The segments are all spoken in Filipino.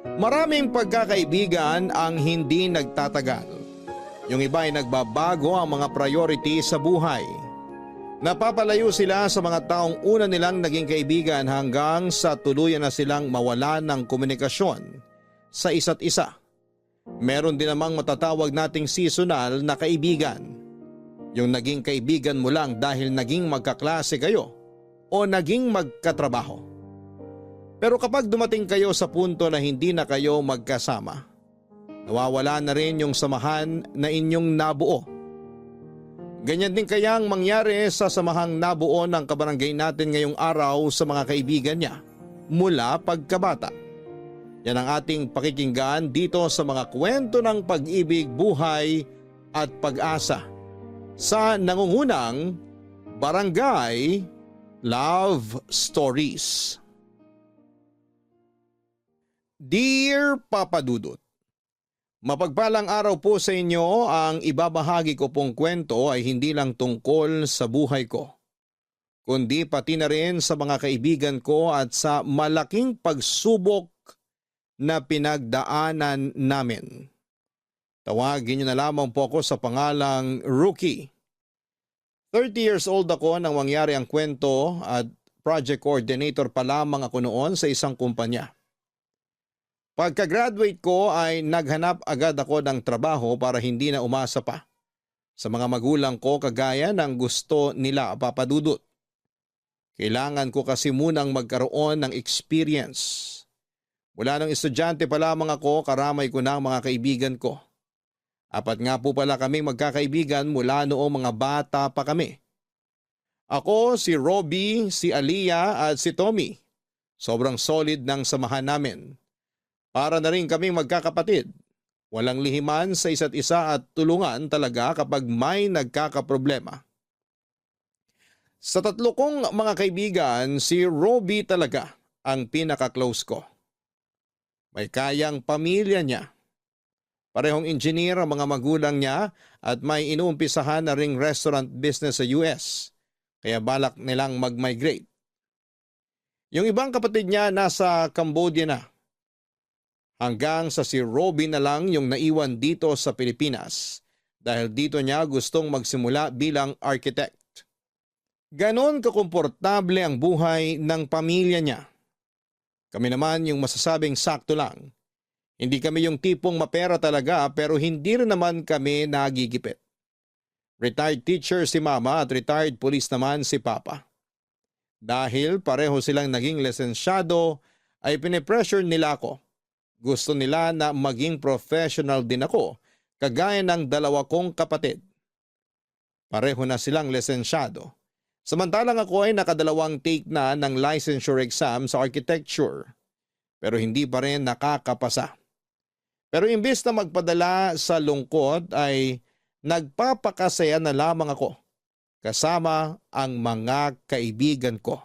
Maraming pagkakaibigan ang hindi nagtatagal. Yung iba ay nagbabago ang mga priority sa buhay. Napapalayo sila sa mga taong una nilang naging kaibigan hanggang sa tuluyan na silang mawalan ng komunikasyon sa isa't isa. Meron din namang matatawag nating seasonal na kaibigan. Yung naging kaibigan mo lang dahil naging magkaklase kayo o naging magkatrabaho. Pero kapag dumating kayo sa punto na hindi na kayo magkasama, nawawala na rin yung samahan na inyong nabuo. Ganyan din kaya ang mangyari sa samahang nabuo ng kabarangay natin ngayong araw sa mga kaibigan niya mula pagkabata. Yan ang ating pakikinggan dito sa mga kwento ng pag-ibig, buhay at pag-asa sa nangungunang Barangay Love Stories. Dear Papa Dudut, mapagpalang araw po sa inyo. Ang ibabahagi ko pong kwento ay hindi lang tungkol sa buhay ko, kundi pati na rin sa mga kaibigan ko at sa malaking pagsubok na pinagdaanan namin. Tawagin niyo na lamang po ako sa pangalang Rookie. 30 years old ako nang mangyari ang kwento at project coordinator pa lamang ako noon sa isang kumpanya. Pagka-graduate ko ay naghanap agad ako ng trabaho para hindi na umasa pa sa mga magulang ko kagaya ng gusto nila, Papa Dudut. Kailangan ko kasi munang magkaroon ng experience. Mula nung estudyante pa lamang ako, karamay ko na ang mga kaibigan ko. Apat nga po pala kaming magkakaibigan mula noong mga bata pa kami. Ako, si Robbie, si Aliyah at si Tommy. Sobrang solid ng samahan namin. Para na rin kaming magkakapatid. Walang lihiman sa isa't isa at tulungan talaga kapag may nagkakaproblema. Sa tatlo kong mga kaibigan, si Robbie talaga ang pinaka-close ko. May kayang pamilya niya. Parehong engineer ang mga magulang niya at may inuumpisahan na ring restaurant business sa US. Kaya balak nilang mag-migrate. Yung ibang kapatid niya nasa Cambodia na. Hanggang sa si Robbie na lang yung naiwan dito sa Pilipinas dahil dito niya gustong magsimula bilang architect. Ganon kakomportable ang buhay ng pamilya niya. Kami naman yung masasabing sakto lang. Hindi kami yung tipong mapera talaga pero hindi rin naman kami nagigipit. Retired teacher si Mama at retired police naman si Papa. Dahil pareho silang naging lisensyado ay pinipressure nila ako. Gusto nila na maging professional din ako, kagaya ng dalawa kong kapatid. Pareho na silang lisensyado. Samantalang ako ay nakadalawang take na ng licensure exam sa architecture, pero hindi pa rin nakakapasa. Pero imbes na magpadala sa lungkot ay nagpapakasaya na lamang ako kasama ang mga kaibigan ko.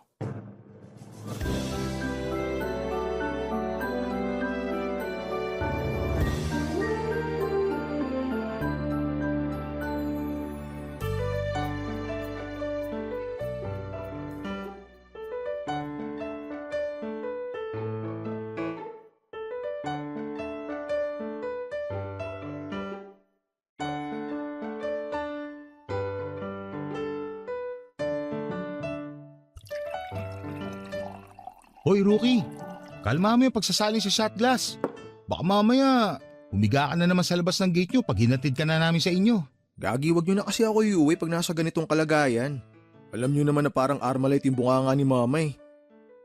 Hoy Rookie, kalma mo yung pagsasaling sa shot glass. Baka mamaya, humiga ka na naman sa labas ng gate nyo pag hinatid ka na namin sa inyo. Gagi, wag nyo na kasi ako iuwi pag nasa ganitong kalagayan. Alam nyo naman na parang Armalite yung bunganga ni mama eh.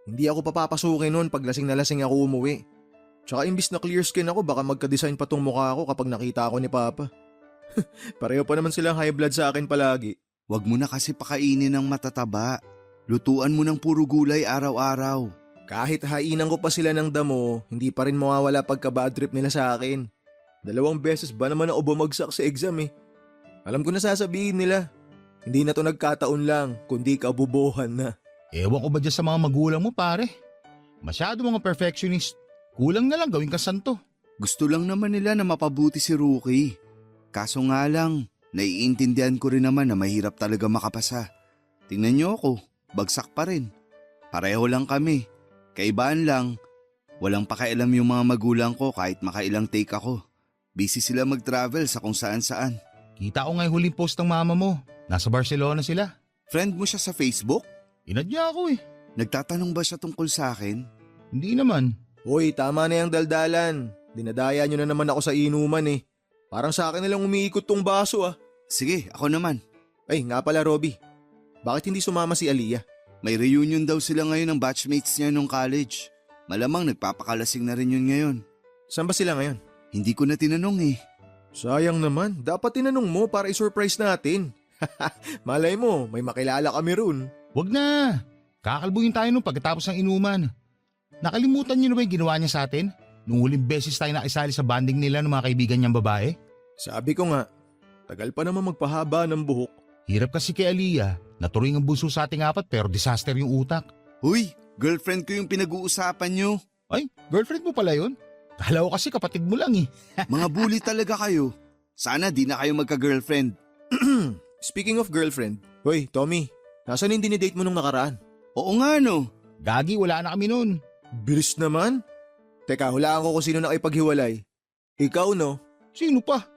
Hindi ako papapasukin nun pag lasing na lasing ako umuwi. Tsaka imbis na clear skin ako, baka magka-design pa tong mukha ko kapag nakita ako ni Papa. Pareho pa naman silang high blood sa akin palagi. Wag mo na kasi pakainin ng matataba. Lutuan mo ng puro gulay araw-araw. Kahit hainan ko pa sila ng damo, hindi pa rin mawawala pagka-bad trip nila sa akin. 2 beses ba naman ako bumagsak sa exam eh. Alam ko na sasabihin nila. Hindi na to nagkataon lang, kundi kabubuhan na. Ewan ko ba dyan sa mga magulang mo pare? Masyado mga perfectionist. Kulang na lang gawin ka santo. Gusto lang naman nila na mapabuti si Rookie. Kaso nga lang, naiintindihan ko rin naman na mahirap talaga makapasa. Tingnan niyo ako, bagsak pa rin. Pareho lang kami. Kaibaan lang, Walang pakialam yung mga magulang ko kahit makailang take ako. Busy sila mag-travel sa kung saan-saan. Kita ko nga yung huling post ng mama mo. Nasa Barcelona sila. Friend mo siya sa Facebook? Inad niya ako eh. Nagtatanong ba siya tungkol sa akin? Hindi naman. Hoy, tama na yung daldalan. Dinadaya nyo na naman ako sa inuman eh. Parang sa akin nalang umiikot tong baso ah. Sige, ako naman. Ay, nga pala Robby. Bakit hindi sumama si Aliyah? May reunion daw sila ngayon ng batchmates niya nung college. Malamang nagpapakalasing na rin yun ngayon. Saan ba sila ngayon? Hindi ko na tinanong eh. Sayang naman. Dapat tinanong mo para i-surprise natin. Malay mo, may makilala kami run. Wag na. Kakalbuhin tayo nung pagkatapos ng inuman. Nakalimutan niyo na ba yung ginawa niya sa atin? Nung huling beses tayo nakisali sa banding nila ng mga kaibigan niyang babae? Sabi ko nga, tagal pa naman magpahaba ng buhok. Hirap kasi kay Aliyah. Naturing ang bunso sa ating apat pero disaster yung utak. Huy, girlfriend ko yung pinag-uusapan nyo. Ay, girlfriend mo pala yun? Kala ko kasi kapatid mo lang eh. Mga bully talaga kayo. Sana di na kayo magka-girlfriend. Speaking of girlfriend, hoy Tommy, nasaan yung dinidate mo nung nakaraan? Oo nga no. Gagi, wala na kami nun. Bilis naman. Teka, hulaan ko kung sino nakipaghiwalay. Ikaw no? Sino pa?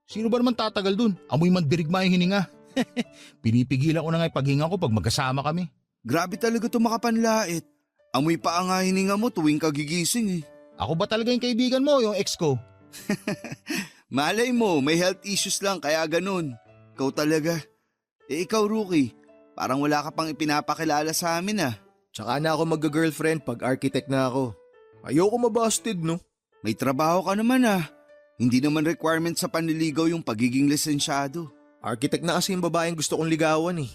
Sino ba naman tatagal dun? Amoy man dirigma yung hininga. Pinipigilan ko na nga ipaghinga ko pag magkasama kami. Grabe talaga to makapanlait. Amoy pa ang hininga mo tuwing kagigising eh. Ako ba talaga yung kaibigan mo, yung ex ko? Malay mo, may health issues lang kaya ganun. Ikaw talaga. Eh ikaw Rookie, parang wala ka pang ipinapakilala sa amin ah. Tsaka na ako mag-girlfriend pag architect na ako. Ayoko mabasted no? May trabaho ka naman ah. Hindi naman requirement sa panliligaw yung pagiging lisensyado. Architect na kasi yung babaeng gusto kong ligawan eh.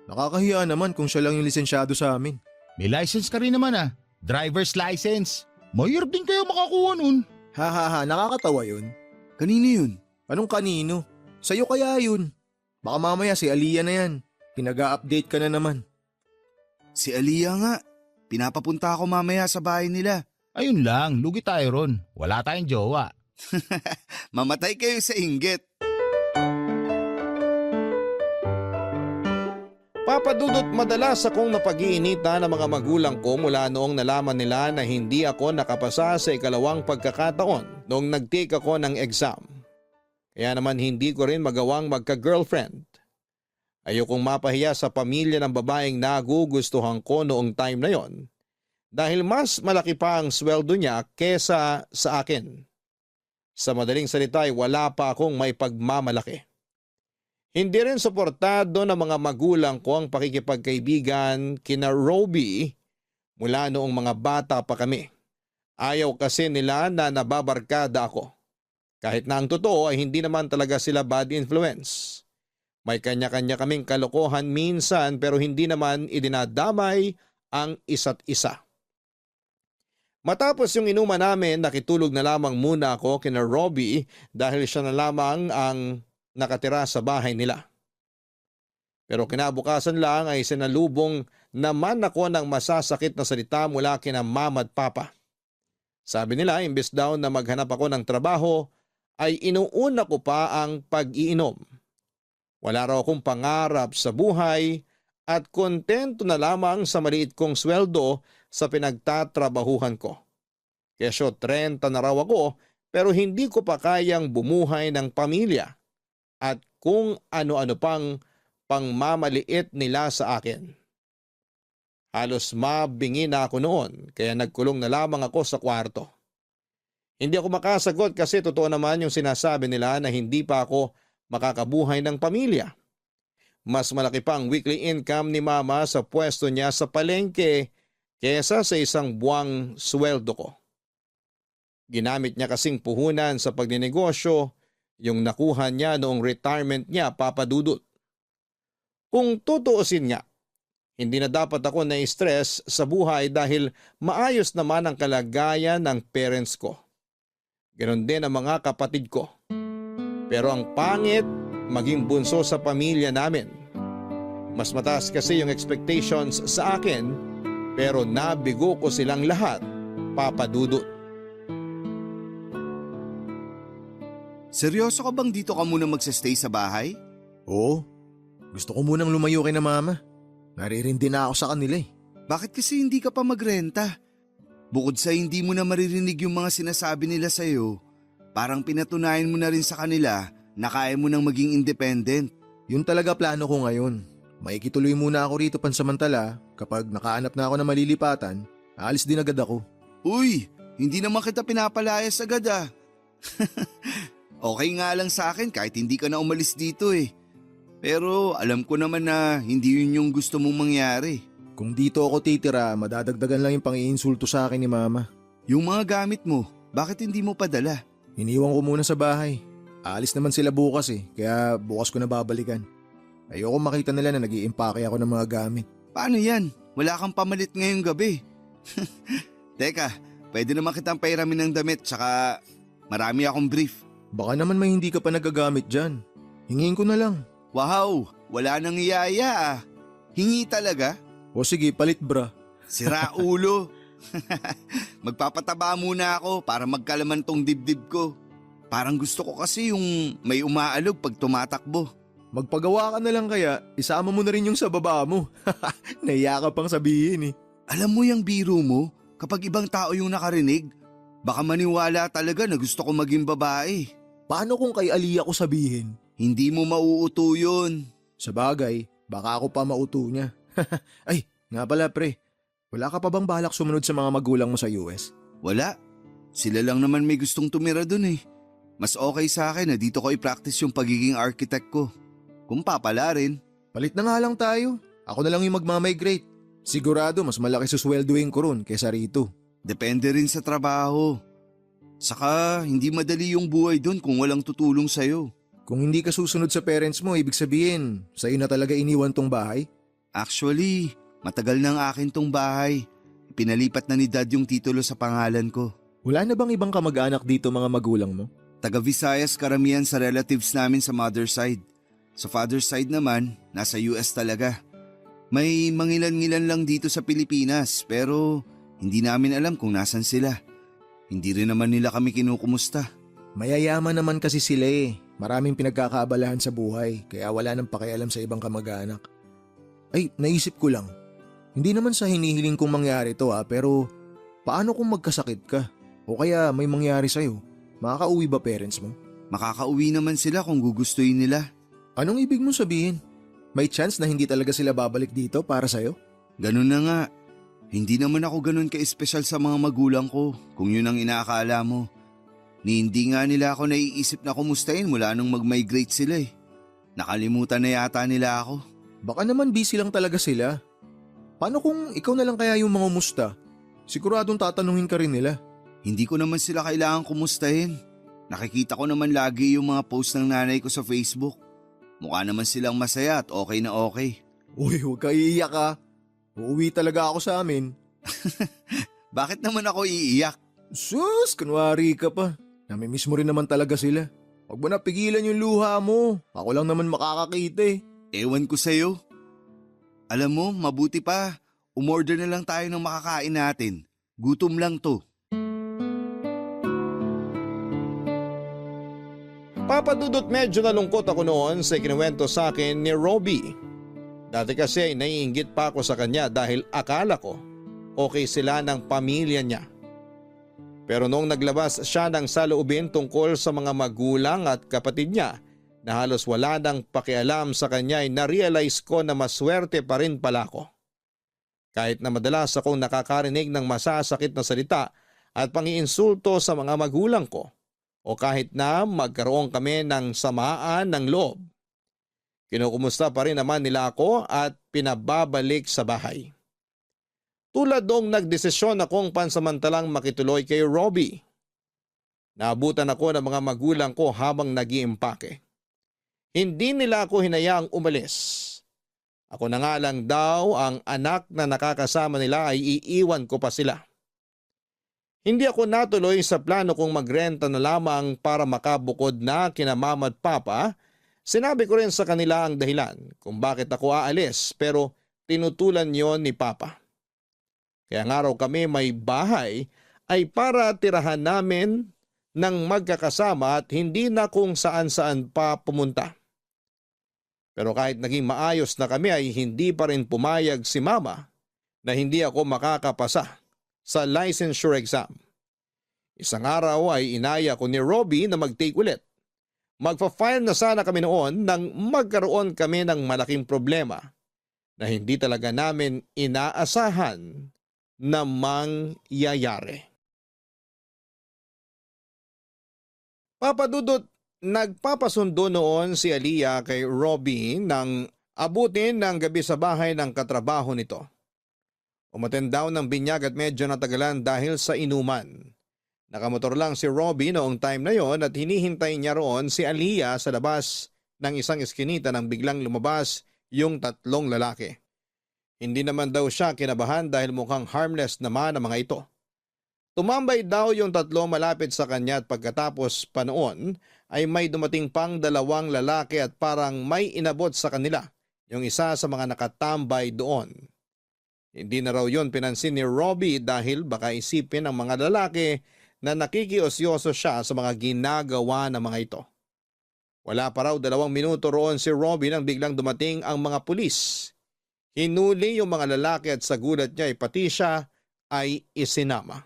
Nakakahiya naman kung siya lang yung lisensyado sa amin. May license ka rin naman ah. Driver's license. Mahirap din kayo makakuha nun. Ha, nakakatawa yun. Kanino yun? Anong kanino? Sa'yo kaya yun. Baka mamaya si Aliyah na yan. Pinag-a-update ka na naman. Si Aliyah nga. Pinapapunta ako mamaya sa bahay nila. Ayun lang, lugi tayo ron. Wala tayong jowa. Mamatay kayo sa inggit. Papadudot madalas akong napag-iinitan ng mga magulang ko mula noong nalaman nila na hindi ako nakapasa sa ikalawang pagkakataon noong nag-take ako ng exam. Kaya naman hindi ko rin magawang magka-girlfriend. Ayokong mapahiya sa pamilya ng babaeng nagugustuhan ko noong time na yon dahil mas malaki pa ang sweldo niya kesa sa akin. Sa madaling salita ay wala pa akong may pagmamalaki. Hindi rin suportado ng mga magulang ko ang pakikipagkaibigan kina Robby mula noong mga bata pa kami. Ayaw kasi nila na nababarkada ako. Kahit na ang totoo ay hindi naman talaga sila bad influence. May kanya-kanya kaming kalokohan minsan pero hindi naman idinadamay ang isa't isa. Matapos yung inuman namin, nakitulog na lamang muna ako kina Robby dahil siya na lamang ang nakatira sa bahay nila. Pero kinabukasan lang ay sinalubong naman ako ng masasakit na salita mula kina mama at papa. Sabi nila imbes daw na maghanap ako ng trabaho ay inuuna ko pa ang pag-iinom. Wala raw akong pangarap sa buhay at kontento na lamang sa maliit kong sweldo sa pinagtatrabahuhan ko. Kesyo 30 na raw ako pero hindi ko pa kayang bumuhay ng pamilya at kung ano-ano pang pangmamaliit nila sa akin. Halos mabingi na ako noon kaya nagkulong na lamang ako sa kwarto. Hindi ako makasagot kasi totoo naman yung sinasabi nila na hindi pa ako makakabuhay ng pamilya. Mas malaki pa ang weekly income ni mama sa pwesto niya sa palengke kesa sa isang buwang sweldo ko. Ginamit niya kasing puhunan sa pagninegosyo yung nakuha niya noong retirement niya, Papa Dudut. Kung tutuusin nga, hindi na dapat ako na-stress sa buhay dahil maayos naman ang kalagayan ng parents ko. Ganon din ang mga kapatid ko. Pero ang pangit, maging bunso sa pamilya namin. Mas mataas kasi yung expectations sa akin, pero nabigo ko silang lahat, Papa Dudut. Seryoso ka bang dito ka muna magsastay sa bahay? Oo. Gusto ko munang lumayo kay na mama. Naririndi na ako sa kanila eh. Bakit kasi hindi ka pa magrenta? Bukod sa hindi mo na maririnig yung mga sinasabi nila sa'yo, parang pinatunayan mo na rin sa kanila na kaya mo nang maging independent. Yun talaga plano ko ngayon. Makikituloy muna ako rito pansamantala. Kapag nakahanap na ako ng malilipatan, aalis din agad ako. Uy, hindi naman kita pinapalayas agad ah. Okay nga lang sa akin kahit hindi ka na umalis dito eh. Pero alam ko naman na hindi yun yung gusto mong mangyari. Kung dito ako titira, madadagdagan lang yung pang-iinsulto sa akin ni Mama. Yung mga gamit mo, bakit hindi mo padala? Iniwan ko muna sa bahay. Aalis naman sila bukas kaya bukas ko na babalikan. Ayoko makita nila na nag-iimpake ako ng mga gamit. Paano yan? Wala kang pamalit ngayong gabi. Teka, pwede naman kitang pairamin ng damit tsaka marami akong brief. Baka naman may hindi ka pa nagagamit dyan. Hingin ko na lang. Wow, wala nang iyaya ah. Hingi talaga? O sige, palit bra. Sira ulo. Magpapataba muna ako para magkalaman tong dibdib ko. Parang gusto ko kasi yung may umaalog pag tumatakbo. Magpagawa ka na lang kaya, isama mo na rin yung sa baba mo. Nahiya ka pang sabihin Alam mo yung biro mo, kapag ibang tao yung nakarinig, baka maniwala talaga na gusto ko maging babae. Paano kung kay Aliyah ko sabihin? Hindi mo mauuto yun. Sa bagay, baka ako pa mauto niya. Ay, nga pala pre. Wala ka pa bang balak sumunod sa mga magulang mo sa US? Wala. Sila lang naman may gustong tumira dun eh. Mas okay sa akin na dito ko i-practice yung pagiging architect ko. Kung papala rin. Palit na nga lang tayo. Ako na lang yung magmamigrate. Sigurado mas malaki susweldoin ko ron kesa rito. Depende rin sa trabaho. Saka hindi madali yung buhay dun kung walang tutulong sa'yo. Kung hindi ka susunod sa parents mo, ibig sabihin, sa'yo na talaga iniwan tong bahay? Actually, matagal na ang akin tong bahay. Pinalipat na ni Dad yung titulo sa pangalan ko. Wala na bang ibang kamag-anak dito mga magulang mo? Taga Visayas karamihan sa relatives namin sa mother side. Sa father side naman, nasa US talaga. May mangilan-ngilan lang dito sa Pilipinas pero hindi namin alam kung nasan sila. Hindi rin naman nila kami kinukumusta. Mayayaman naman kasi sila Maraming pinagkakaabalahan sa buhay kaya wala nang pakialam sa ibang kamag-anak. Ay, naisip ko lang. Hindi naman sa hinihiling kong mangyari to pero paano kung magkasakit ka? O kaya may mangyari sa'yo? Makakauwi ba parents mo? Makakauwi naman sila kung gugustuhin nila. Anong ibig mong sabihin? May chance na hindi talaga sila babalik dito para sa'yo? Ganun na nga. Hindi naman ako ganun ka-espesyal sa mga magulang ko kung yun ang inaakala mo. Ni hindi nga nila ako naiisip na kumustahin mula nung mag-migrate sila Nakalimutan na yata nila ako. Baka naman busy lang talaga sila. Paano kung ikaw na lang kaya yung mga musta? Siguradong tatanungin ka rin nila. Hindi ko naman sila kailangan kumustahin. Nakikita ko naman lagi yung mga post ng nanay ko sa Facebook. Mukha naman silang masaya at okay na okay. Uy, huwag ka iiyak ha. Uuwi talaga ako sa amin. Bakit naman ako iiyak? Sus, kunwari ka pa. Namimiss mo rin naman talaga sila. Huwag mo na pigilan yung luha mo. Ako lang naman makakakita Ewan ko sa'yo. Alam mo, mabuti pa. Umorder na lang tayo ng makakain natin. Gutom lang to. Papadudot medyo nalungkot ako noon sa ikinuwento sa akin ni Robbie. Dati kasi naiinggit pa ako sa kanya dahil akala ko okay sila ng pamilya niya. Pero noong naglabas siya ng saloobin tungkol sa mga magulang at kapatid niya na halos wala nang pakialam sa kanya ay na-realize ko na maswerte pa rin pala ako. Kahit na madalas akong nakakarinig ng masasakit na salita at pangiinsulto sa mga magulang ko o kahit na magkaroon kami ng samaan ng loob. Kinukumusta pa rin naman nila ako at pinababalik sa bahay. Tulad dong nagdesisyon akong pansamantalang makituloy kay Robbie. Naabutan ako ng mga magulang ko habang nag-iimpake. Hindi nila ako hinayaang umalis. Ako na nga lang daw ang anak na nakakasama nila ay iiwan ko pa sila. Hindi ako natuloy sa plano kong magrenta na lamang para makabukod na kina mama at papa. Sinabi ko rin sa kanila ang dahilan kung bakit ako aalis pero tinutulan yon ni papa. Kaya nga raw kami may bahay ay para tirahan namin ng magkakasama at hindi na kung saan-saan pa pumunta. Pero kahit naging maayos na kami ay hindi pa rin pumayag si mama na hindi ako makakapasa sa licensure exam. Isang araw ay inaya ko ni Robbie na mag-take ulit. Magpa-file na sana kami noon nang magkaroon kami ng malaking problema na hindi talaga namin inaasahan na mangyayari. Papadudot, nagpapasundo noon si Aliyah kay Robbie nang abutin ng gabi sa bahay ng katrabaho nito. Umattend daw ng binyag at medyo natagalan dahil sa inuman. Nakamotor lang si Robbie noong time na yon at hinihintay niya roon si Aliyah sa labas ng isang eskinita nang biglang lumabas yung tatlong lalaki. Hindi naman daw siya kinabahan dahil mukhang harmless naman ang mga ito. Tumambay daw yung tatlo malapit sa kanya at pagkatapos pa noon ay may dumating pang dalawang lalaki at parang may inabot sa kanila yung isa sa mga nakatambay doon. Hindi na raw yon pinansin ni Robbie dahil baka isipin ng mga lalaki na nakikiosyoso siya sa mga ginagawa ng mga ito. Wala pa raw 2 minuto roon si Robbie nang biglang dumating ang mga pulis. Hinuli yung mga lalaki at sa gulat niya ay pati siya ay isinama.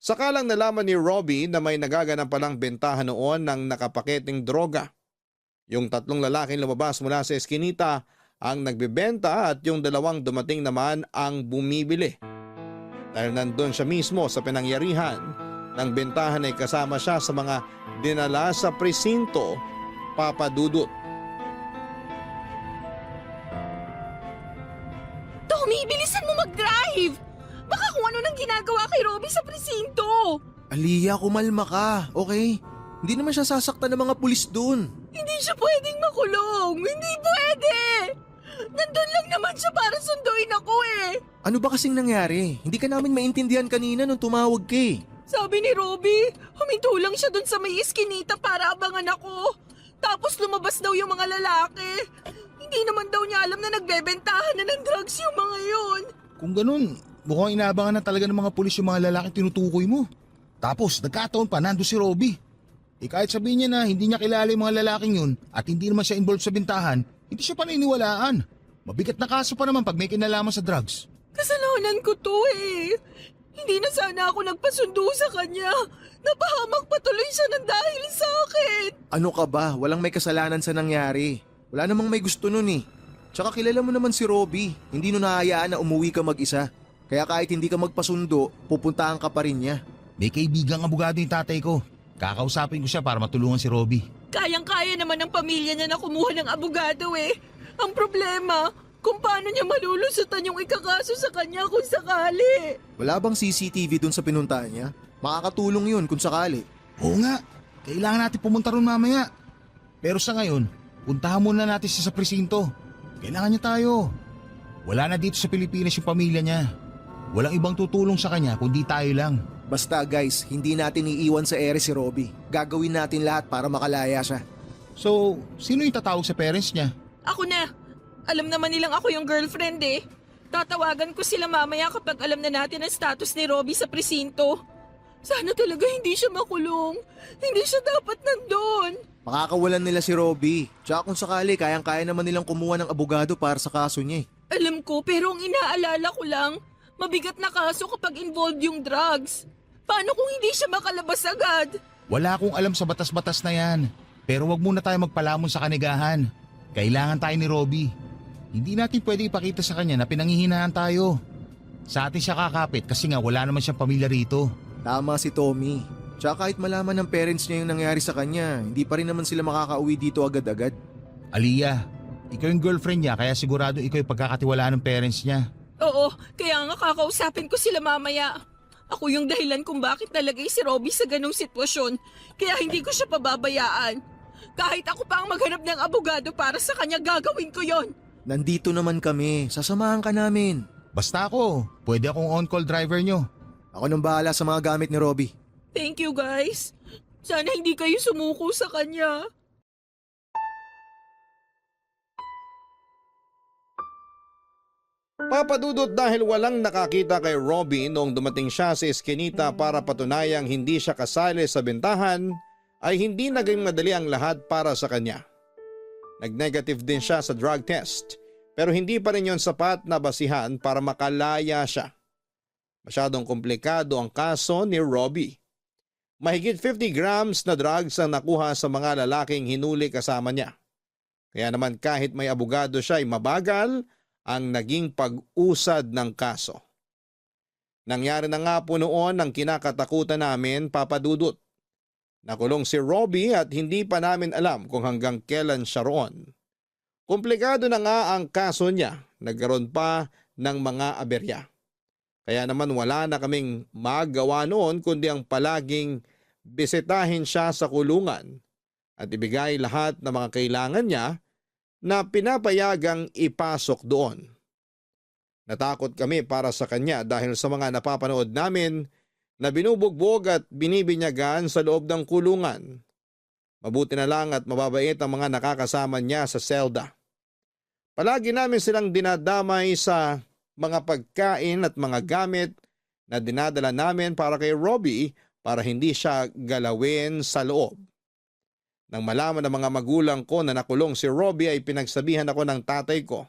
Sakalang nalaman ni Robbie na may nagaganap palang bentahan noon ng nakapaketing droga. Yung tatlong lalaking lumabas mula sa eskinita ang nagbebenta at yung dalawang dumating naman ang bumibili. Dahil nandun siya mismo sa pinangyarihan ng bentahan ay kasama siya sa mga dinala sa presinto, Papadudot. Tommy, bilisan mo mag-drive! Baka kung ano nang ginagawa kay Robbie sa presinto! Aliyah, kumalma ka, okay? Hindi naman siya sasaktan ng mga pulis dun. Hindi siya pwedeng makulong! Hindi pwede! Nandun lang naman siya para sunduin ako eh! Ano ba kasing nangyari? Hindi ka namin maintindihan kanina nung tumawag ka eh. Sabi ni Robbie, huminto lang siya dun sa may iskinita para abangan ako. Tapos lumabas daw yung mga lalaki. Hindi naman daw niya alam na nagbebentahan na ng drugs yung mga yun. Kung ganun, mukhang inaabangan na talaga ng mga pulis yung mga lalaki tinutukoy mo. Tapos nagkataon pa nando si Robbie. Kahit sabihin niya na hindi niya kilala yung mga lalaking yun at hindi naman siya involved sa bintahan, hindi siya paniniwalaan. Mabigat na kaso pa naman pag may kinalaman sa drugs. Kasalanan ko to eh. Hindi na sana ako nagpasundo sa kanya. Napahamak patuloy siya ng dahil sa akin. Ano ka ba? Walang may kasalanan sa nangyari. Wala namang may gusto nun eh. Tsaka kilala mo naman si Robbie. Hindi nun nahayaan na umuwi ka mag-isa. Kaya kahit hindi ka magpasundo, pupuntahan ka pa rin niya. May kaibigang abogado yung tatay ko. Kakausapin ko siya para matulungan si Robbie. Kayang-kaya naman ng pamilya niya na kumuha ng abogado eh. Ang problema, kung paano niya malulusutan yung ikakaso sa kanya kung sakali. Wala bang CCTV dun sa pinuntahan niya? Makakatulong yun kung sakali. Oo nga, kailangan natin pumunta ron mamaya. Pero sa ngayon, puntahan muna natin siya sa presinto. Kailangan niya tayo. Wala na dito sa Pilipinas yung pamilya niya. Walang ibang tutulong sa kanya kundi tayo lang. Basta guys, hindi natin iiwan sa ere si Robbie. Gagawin natin lahat para makalaya siya. So, sino yung tatawag sa parents niya? Ako na. Alam naman nilang ako yung girlfriend eh. Tatawagan ko sila mamaya kapag alam na natin ang status ni Robbie sa presinto. Sana talaga hindi siya makulong. Hindi siya dapat nandun. Makakawalan nila si Robbie. Tsaka kung sakali, kayang-kaya naman nilang kumuha ng abogado para sa kaso niya eh. Alam ko, pero ang inaalala ko lang, mabigat na kaso kapag involved yung drugs. Paano kung hindi siya makalabas agad? Wala akong alam sa batas-batas na yan. Pero wag muna tayo magpalamon sa kanigahan. Kailangan tayo ni Robbie. Hindi natin pwede ipakita sa kanya na pinanghihinaan tayo. Sa atin siya kakapit kasi nga wala naman siyang pamilya rito. Tama si Tommy. Tsaka kahit malaman ng parents niya yung nangyari sa kanya, hindi pa rin naman sila makakauwi dito agad-agad. Aliyah, ikaw yung girlfriend niya kaya sigurado ikaw yung pagkakatiwalaan ng parents niya. Oo, kaya nga kakausapin ko sila mamaya. Ako yung dahilan kung bakit nalagay si Robbie sa ganong sitwasyon, kaya hindi ko siya pababayaan. Kahit ako pa ang maghanap ng abogado para sa kanya, gagawin ko yon. Nandito naman kami, sasamahan ka namin. Basta ako, pwede akong on-call driver niyo. Ako nang bahala sa mga gamit ni Robbie. Thank you guys. Sana hindi kayo sumuko sa kanya. Papadudot, dahil walang nakakita kay Robbie noong dumating siya sa eskinita para patunayang hindi siya kasali sa bentahan, ay hindi naging madali ang lahat para sa kanya. Nag-negative din siya sa drug test pero hindi pa rin yon sapat na basihan para makalaya siya. Masyadong komplikado ang kaso ni Robbie. Mahigit 50 grams na drugs ang nakuha sa mga lalaking hinuli kasama niya. Kaya naman kahit may abogado siya ay mabagal ang naging pag-usad ng kaso. Nangyari na nga po noon ang kinakatakutan namin, Papa Dudut. Nakulong si Robbie at hindi pa namin alam kung hanggang kailan siya roon. Komplikado na nga ang kaso niya, nagkaroon pa ng mga aberya. Kaya naman wala na kaming magawa noon kundi ang palaging bisitahin siya sa kulungan at ibigay lahat ng mga kailangan niya na pinapayagang ipasok doon. Natakot kami para sa kanya dahil sa mga napapanood namin na binubugbog at binibinyagan sa loob ng kulungan. Mabuti na lang at mababait ang mga nakakasama niya sa selda. Palagi namin silang dinadamay sa mga pagkain at mga gamit na dinadala namin para kay Robbie para hindi siya galawin sa loob. Nang malaman ng mga magulang ko na nakulong si Robbie ay pinagsabihan ako ng tatay ko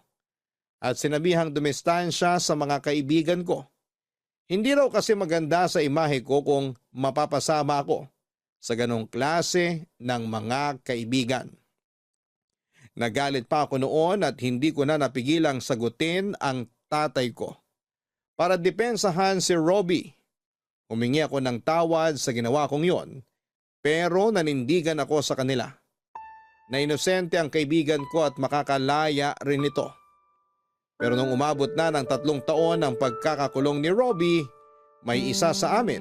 at sinabihang dumistahan siya sa mga kaibigan ko. Hindi raw kasi maganda sa imahe ko kung mapapasama ako sa ganong klase ng mga kaibigan. Nagalit pa ako noon at hindi ko na napigilang sagutin ang tatay ko. Para depensahan si Robbie, humingi ako ng tawad sa ginawa kong yon, pero nanindigan ako sa kanila. Na inosente ang kaibigan ko at makakalaya rin ito. Pero nung umabot na ng 3 taon ang pagkakakulong ni Robbie, may isa sa amin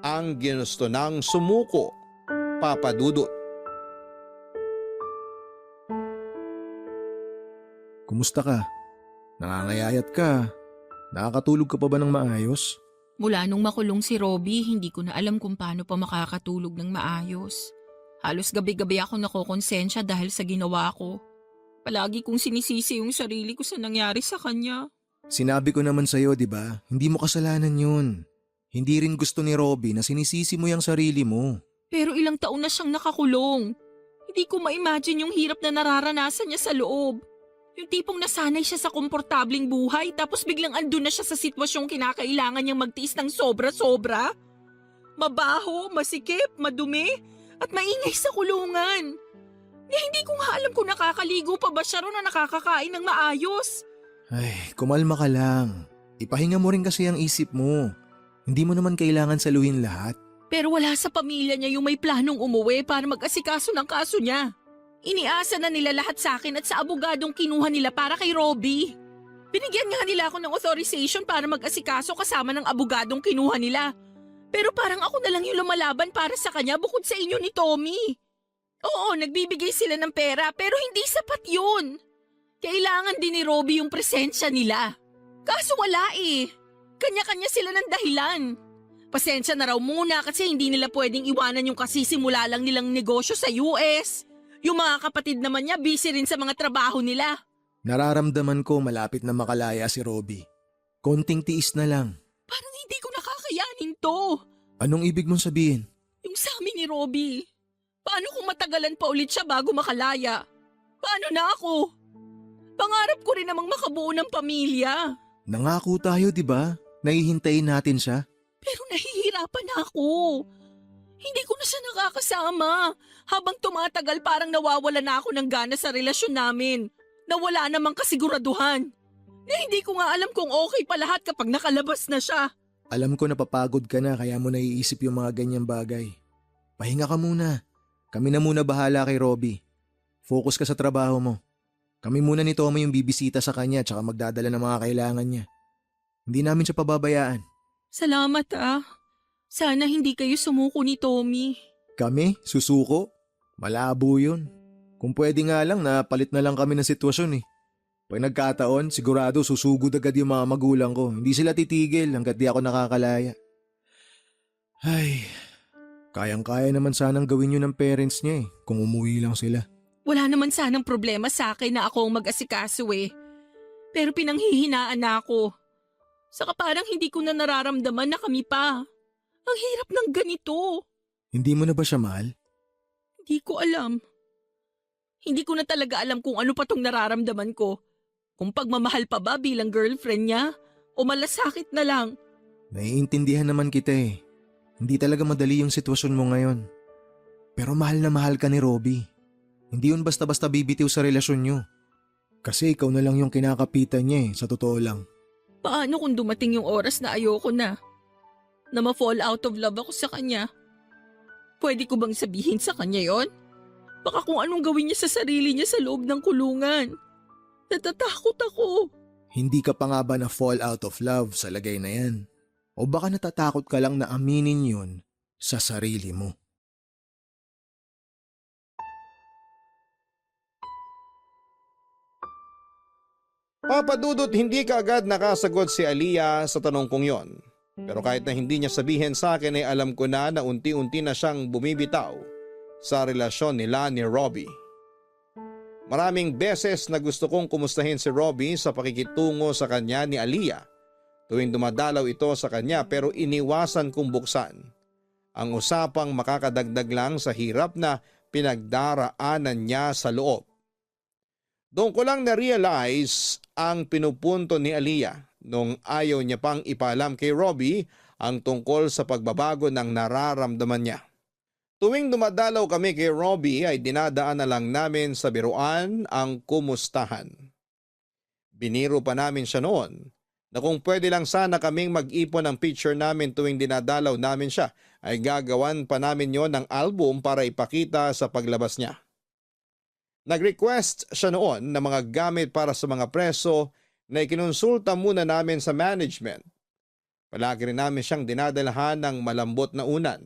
ang ginusto ng sumuko, Papa Dudut. Kumusta ka? Nangangayayat ka. Nakakatulog ka pa ba ng maayos? Mula nung makulong si Robbie, hindi ko na alam kung paano pa makakatulog ng maayos. Halos gabi-gabi ako nakokonsensya dahil sa ginawa ko. Palagi kong sinisisi yung sarili ko sa nangyari sa kanya. Sinabi ko naman sa'yo, di ba? Hindi mo kasalanan yun. Hindi rin gusto ni Robbie na sinisisi mo yung sarili mo. Pero ilang taon na siyang nakakulong. Hindi ko ma-imagine yung hirap na nararanasan niya sa loob. Yung tipong nasanay siya sa komportabling buhay tapos biglang andun na siya sa sitwasyong kinakailangan niyang magtiis ng sobra-sobra. Mabaho, masikip, madumi, at maingay sa kulungan. Hindi ko nga alam kung nakakaligo pa ba siya ron na nakakakain ng maayos. Ay, kumalma ka lang. Ipahinga mo rin kasi ang isip mo. Hindi mo naman kailangan saluhin lahat. Pero wala sa pamilya niya yung may planong umuwi para mag-asikaso ng kaso niya. Iniasa na nila lahat sa akin at sa abogadong kinuha nila para kay Robbie. Binigyan nga nila ako ng authorization para mag-asikaso kasama ng abogadong kinuha nila. Pero parang ako na lang yung lumalaban para sa kanya bukod sa inyo ni Tommy. Oo, nagbibigay sila ng pera pero hindi sapat yun. Kailangan din ni Robbie yung presensya nila. Kaso wala eh. Kanya-kanya sila ng dahilan. Pasensya na raw muna kasi hindi nila pwedeng iwanan yung kasisimula lang nilang negosyo sa US. Yung mga kapatid naman niya busy rin sa mga trabaho nila. Nararamdaman ko malapit na makalaya si Robbie. Konting tiis na lang. Parang hindi ko nakakayanin to. Anong ibig mong sabihin? Yung sa amin ni Robbie. Paano kung matagalan pa ulit siya bago makalaya? Paano na ako? Pangarap ko rin namang makabuo ng pamilya. Nangako tayo, di ba? Nahihintayin natin siya. Pero nahihirapan ako. Hindi ko na siya nakakasama. Habang tumatagal parang nawawala na ako ng gana sa relasyon namin. Nawala namang kasiguraduhan. Na hindi ko nga alam kung okay pa lahat kapag nakalabas na siya. Alam ko napapagod ka na kaya mo naiisip yung mga ganyang bagay. Pahinga ka muna. Kami na muna bahala kay Robbie. Focus ka sa trabaho mo. Kami muna ni Tommy yung bibisita sa kanya tsaka magdadala ng mga kailangan niya. Hindi namin siya pababayaan. Salamat ah. Sana hindi kayo sumuko ni Tommy. Kami? Susuko? Malabo yun. Kung pwede nga lang na palit na lang kami ng sitwasyon eh. Pag nagkataon, sigurado susugod agad yung mga magulang ko. Hindi sila titigil hanggat di ako nakakalaya. Ay, kayang-kaya naman sanang gawin yun ng parents niya eh, kung umuwi lang sila. Wala naman sanang problema sa akin na ako ang mag-asikaso eh. Pero pinanghihinaan na ako. Saka parang hindi ko na nararamdaman na kami pa. Ang hirap ng ganito. Hindi mo na ba siya mahal? Hindi ko alam. Hindi ko na talaga alam kung ano pa tong nararamdaman ko. Kung pagmamahal pa ba bilang girlfriend niya o malasakit na lang. Naiintindihan naman kita eh. Hindi talaga madali yung sitwasyon mo ngayon. Pero mahal na mahal ka ni Robbie. Hindi yun basta-basta bibitiw sa relasyon nyo. Kasi ikaw na lang yung kinakapitan niya sa totoo lang. Paano kung dumating yung oras na ayoko na? Na ma-fall out of love ako sa kanya? Pwede ko bang sabihin sa kanya yon? Baka kung anong gawin niya sa sarili niya sa loob ng kulungan. Natatakot ako. Hindi ka pa nga ba na fall out of love sa lagay na yan? O baka natatakot ka lang na aminin yun sa sarili mo? Papadudot, hindi ka agad nakasagot si Aliyah sa tanong kong yon. Pero kahit na hindi niya sabihin sa akin ay alam ko na unti-unti na siyang bumibitaw sa relasyon nila ni Robbie. Maraming beses na gusto kong kumustahin si Robbie sa pakikitungo sa kanya ni Aliyah tuwing dumadalaw ito sa kanya, pero iniwasan kong buksan ang usapang makakadagdag lang sa hirap na pinagdaraanan niya sa loob. Doon ko lang na-realize ang pinupunto ni Aliyah nung ayaw niya pang ipaalam kay Robbie ang tungkol sa pagbabago ng nararamdaman niya. Tuwing dumadalaw kami kay Robbie ay dinadaan na lang namin sa biruan ang kumustahan. Biniro pa namin siya noon na kung pwede lang sana kaming mag-ipon ng picture namin tuwing dinadalaw namin siya, ay gagawan pa namin yon ng album para ipakita sa paglabas niya. Nag-request siya noon ng mga gamit para sa mga preso na ikinonsulta muna namin sa management. Palagi rin namin siyang dinadalahan ng malambot na unan,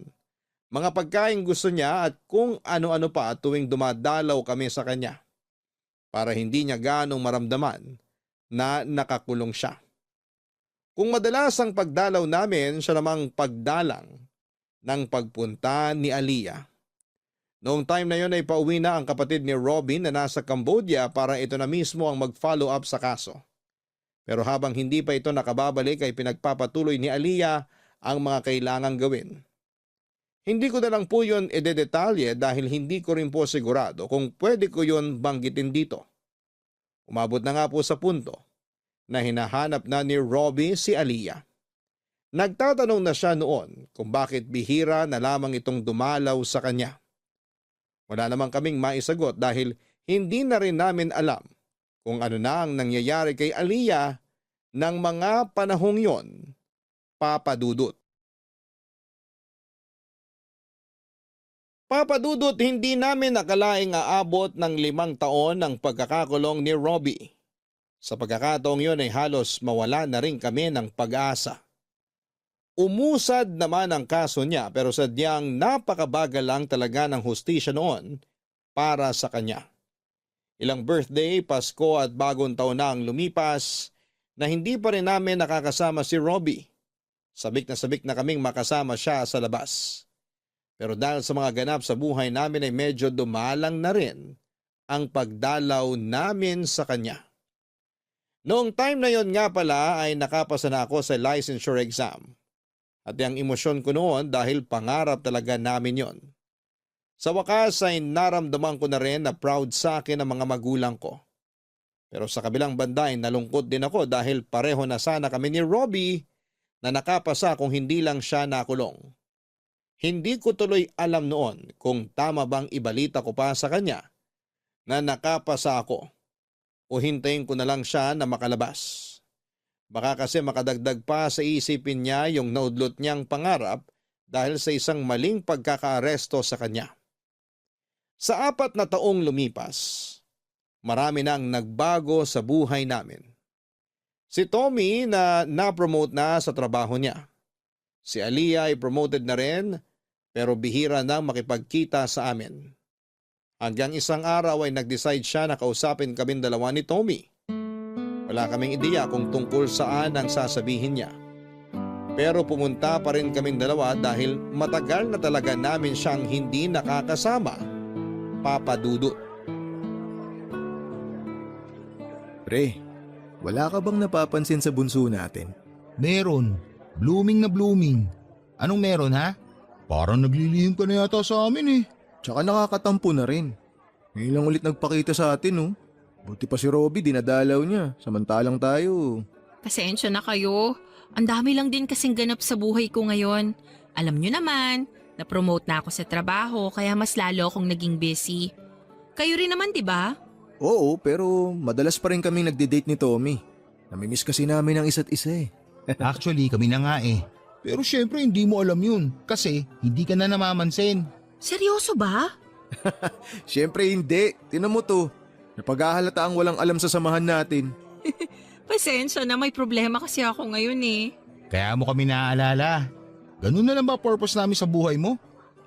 mga pagkain gusto niya at kung ano-ano pa tuwing dumadalaw kami sa kanya, para hindi niya ganong maramdaman na nakakulong siya. Kung madalas ang pagdalaw namin, siya namang pagdalang ng pagpunta ni Aliyah. Noong time na yon ay pauwi na ang kapatid ni Robin na nasa Cambodia para ito na mismo ang mag-follow up sa kaso. Pero habang hindi pa ito nakababalik ay pinagpapatuloy ni Aliyah ang mga kailangang gawin. Hindi ko na lang po yun ededetalye dahil hindi ko rin po sigurado kung pwede ko yun banggitin dito. Umabot na nga po sa punto na hinahanap na ni Robbie si Aliyah. Nagtatanong na siya noon kung bakit bihira na lamang itong dumalaw sa kanya. Wala namang kaming maisagot dahil hindi na rin namin alam kung ano na ang nangyayari kay Aliyah ng mga panahong yon, Papadudot. Papadudot, hindi namin nakalaing aabot ng 5 taon ang pagkakakulong ni Robbie. Sa pagkakataong yun ay halos mawala na rin kami ng pag-asa. Umusad naman ang kaso niya pero sadyang napakabagal lang talaga ng hustisya noon para sa kanya. Ilang birthday, Pasko at bagong taon na ang lumipas na hindi pa rin namin nakakasama si Robbie. Sabik na kaming makasama siya sa labas. Pero dahil sa mga ganap sa buhay namin ay medyo dumalang na rin ang pagdalaw namin sa kanya. Noong time na yon nga pala ay nakapasa na ako sa licensure exam. At yung emosyon ko noon dahil pangarap talaga namin yon. Sa wakas ay naramdaman ko na rin na proud sa akin ang mga magulang ko. Pero sa kabilang banda ay nalungkot din ako dahil pareho na sana kami ni Robbie na nakapasa kung hindi lang siya nakulong. Hindi ko tuloy alam noon kung tama bang ibalita ko pa sa kanya na nakapasa ako o hintayin ko na lang siya na makalabas. Baka kasi makadagdag pa sa isipin niya yung naudlot niyang pangarap dahil sa isang maling pagkakaaresto sa kanya. Sa 4 na taong lumipas, marami nang nagbago sa buhay namin. Si Tommy na na-promote na sa trabaho niya. Si Aliyah ay promoted na rin pero bihira nang makipagkita sa amin. Hanggang isang araw ay nag-decide siya na kausapin kaming dalawa ni Tommy. Wala kaming ideya kung tungkol saan ang sasabihin niya. Pero pumunta pa rin kaming dalawa dahil matagal na talaga namin siyang hindi nakakasama, Papadudot. Pre, wala ka bang napapansin sa bunso natin? Meron. Blooming na blooming. Anong meron ha? Parang naglilihim ka na yata sa amin eh. Tsaka nakakatampo na rin. Ngayon lang ulit nagpakita sa atin oh. Buti pa si Robbie dinadalaw niya, samantalang tayo. Pasensya na kayo. Ang dami lang din kasing ganap sa buhay ko ngayon. Alam nyo naman, na-promote na ako sa trabaho kaya mas lalo akong naging busy. Kayo rin naman, di ba? Oo, pero madalas pa rin kaming nagde-date ni Tommy. Namimiss kasi namin ang isa't isa eh. Actually, kami na nga eh. Pero syempre hindi mo alam yun kasi hindi ka na namamansin. Seryoso ba? Siyempre hindi. Tinan mo to. Napaghahalata ang walang alam sa samahan natin. Pasensya na, may problema kasi ako ngayon eh. Kaya mo kami naaalala. Ganun na lang ba purpose namin sa buhay mo?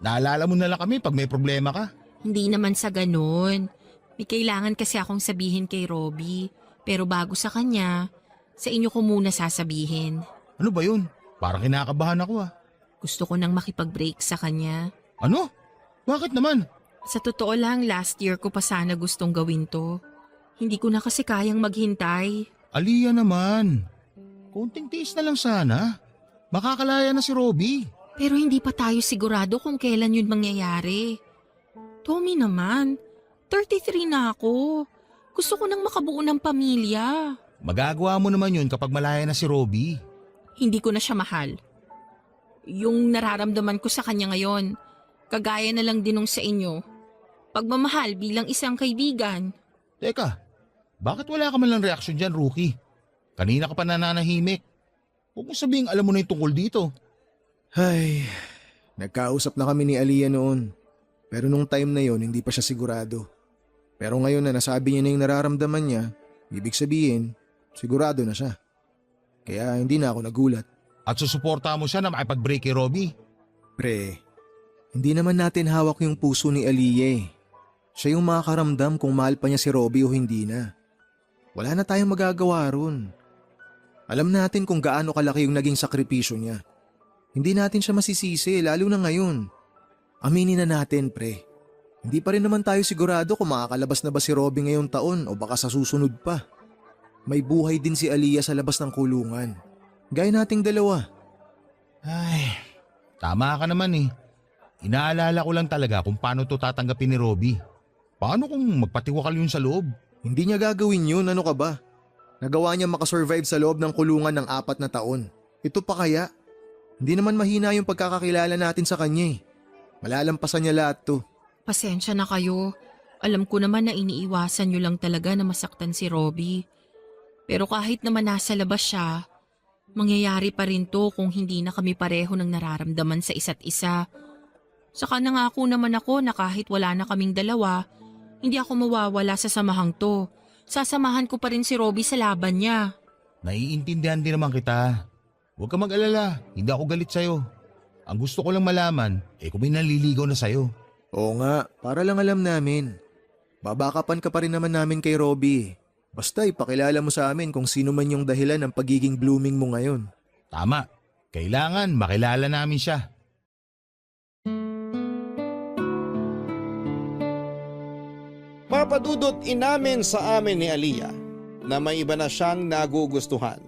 Naalala mo na lang kami pag may problema ka. Hindi naman sa ganun. May kailangan kasi akong sabihin kay Robbie. Pero bago sa kanya, sa inyo ko muna sasabihin. Ano ba yun? Parang kinakabahan ako ah. Gusto ko nang makipag-break sa kanya. Ano? Bakit naman? Sa totoo lang, last year ko pa sana gustong gawin to. Hindi ko na kasi kayang maghintay. Aliyah naman. Konting tiis na lang sana. Makakalaya na si Robbie. Pero hindi pa tayo sigurado kung kailan yun mangyayari. Tommy naman, 33 na ako. Gusto ko nang makabuo ng pamilya. Magagawa mo naman yun kapag malaya na si Robbie. Hindi ko na siya mahal. Yung nararamdaman ko sa kanya ngayon, kagaya na lang din nung sa inyo. Pagmamahal bilang isang kaibigan. Teka, bakit wala ka man lang reaksyon dyan, Rookie? Kanina ka pa nananahimik. Huwag mo sabihing alam mo na yung tungkol dito. Ay, nagkausap na kami ni Aliyah noon. Pero nung time na yon hindi pa siya sigurado. Pero ngayon na nasabi niya na yung nararamdaman niya, ibig sabihin, sigurado na siya. Kaya hindi na ako nagulat. At susuporta mo siya na makipag-break kay Robbie. Pre, hindi naman natin hawak yung puso ni Aliyah eh. Siya yung makakaramdam kung mahal pa niya si Robbie o hindi na. Wala na tayong magagawa ron. Alam natin kung gaano kalaki yung naging sakripisyo niya. Hindi natin siya masisisi, lalo na ngayon. Aminin na natin, pre. Hindi pa rin naman tayo sigurado kung makakalabas na ba si Robbie ngayong taon o baka sa susunod pa. May buhay din si Aliyah sa labas ng kulungan. Gaya nating dalawa. Ay, tama ka naman eh. Inaalala ko lang talaga kung paano to tatanggapin ni Robbie. Paano kung magpatiwakal yun sa loob? Hindi niya gagawin yun, ano ka ba? Nagawa niya makasurvive sa loob ng kulungan ng 4 na taon. Ito pa kaya? Hindi naman mahina yung pagkakakilala natin sa kanya eh. Malalampasan niya lahat to. Pasensya na kayo. Alam ko naman na iniiwasan nyo lang talaga na masaktan si Robbie. Pero kahit naman nasa labas siya, mangyayari pa rin to kung hindi na kami pareho ng nararamdaman sa isa't isa. Saka nangako naman ako na kahit wala na kaming dalawa, hindi ako mawawala sa samahang to. Sasamahan ko pa rin si Robbie sa laban niya. Naiintindihan din naman kita. Huwag ka mag-alala, hindi ako galit sa'yo. Ang gusto ko lang malaman, kung may naliligaw na sa'yo. Oo nga, para lang alam namin. Babakapan ka pa rin naman namin kay Robbie. Basta ipakilala mo sa amin kung sino man yung dahilan ng pagiging blooming mo ngayon. Tama, kailangan makilala namin siya. Papadudot inamin sa amin ni Aliyah na may iba na siyang nagugustuhan.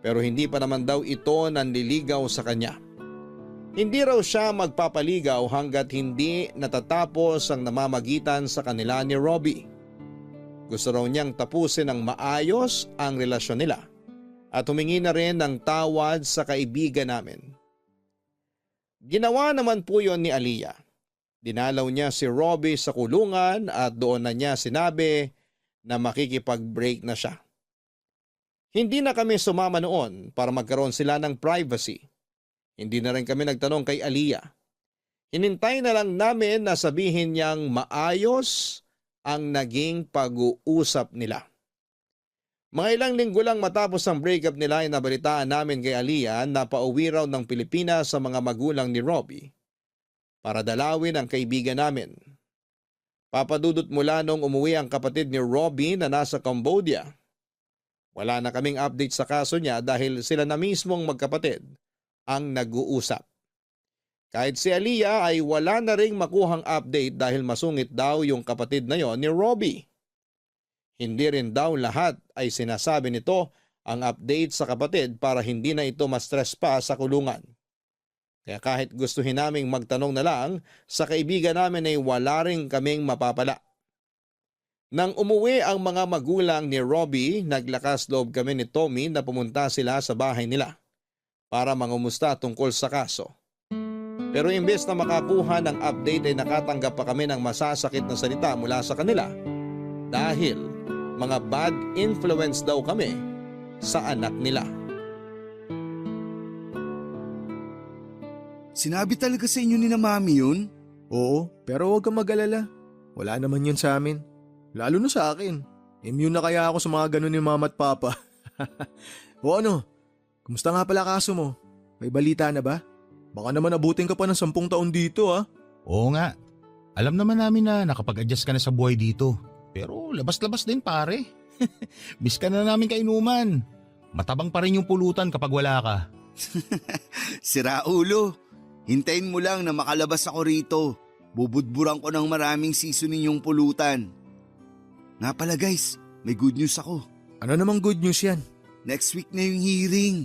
Pero hindi pa naman daw ito nanliligaw sa kanya. Hindi raw siya magpapaligaw hanggat hindi natatapos ang namamagitan sa kanila ni Robbie. Gusto raw niyang tapusin ng maayos ang relasyon nila at humingi na rin ng tawad sa kaibigan namin. Ginawa naman po yon ni Aliyah. Dinalaw niya si Robbie sa kulungan at doon na niya sinabi na makikipag-break na siya. Hindi na kami sumama noon para magkaroon sila ng privacy. Hindi na rin kami nagtanong kay Aliyah. Hinintay na lang namin na sabihin niyang maayos ang naging pag-uusap nila. Mga ilang linggo lang matapos ang breakup nila ay nabalitaan namin kay Aliyah na pauwi raw ng Pilipinas sa mga magulang ni Robbie para dalawin ang kaibigan namin. Papadudot mula nung umuwi ang kapatid ni Robbie na nasa Cambodia. Wala na kaming update sa kaso niya dahil sila na mismong magkapatid ang nag-uusap. Kahit si Aliyah ay wala na ring makuhang update dahil masungit daw yung kapatid na yon ni Robbie. Hindi rin daw lahat ay sinasabi nito ang update sa kapatid para hindi na ito ma-stress pa sa kulungan. Kaya kahit gustuhin naming magtanong na lang, sa kaibigan namin ay wala rin kaming mapapala. Nang umuwi ang mga magulang ni Robbie, naglakas loob kami ni Tommy na pumunta sila sa bahay nila para mangumusta tungkol sa kaso. Pero imbes na makakuha ng update ay nakatanggap pa kami ng masasakit na salita mula sa kanila dahil mga bad influence daw kami sa anak nila. Sinabi talaga sa inyo ni na mami yun? Oo, pero huwag kang mag-alala. Wala naman yun sa amin. Lalo na sa akin. Immune na kaya ako sa mga ganun ni mama at papa. O ano, kumusta nga pala kaso mo? May balita na ba? Baka naman abutin ka pa ng 10 taon dito ah. Oo nga. Alam naman namin na nakapag-adjust ka na sa buhay dito. Pero labas-labas din pare. Miss ka na namin kainuman. Matabang pa rin yung pulutan kapag wala ka. Sira ulo. Hintayin mo lang na makalabas ako rito. Bubudburan ko ng maraming seasoning yung pulutan. Nga pala guys, may good news ako. Ano namang good news yan? Next week na yung hearing.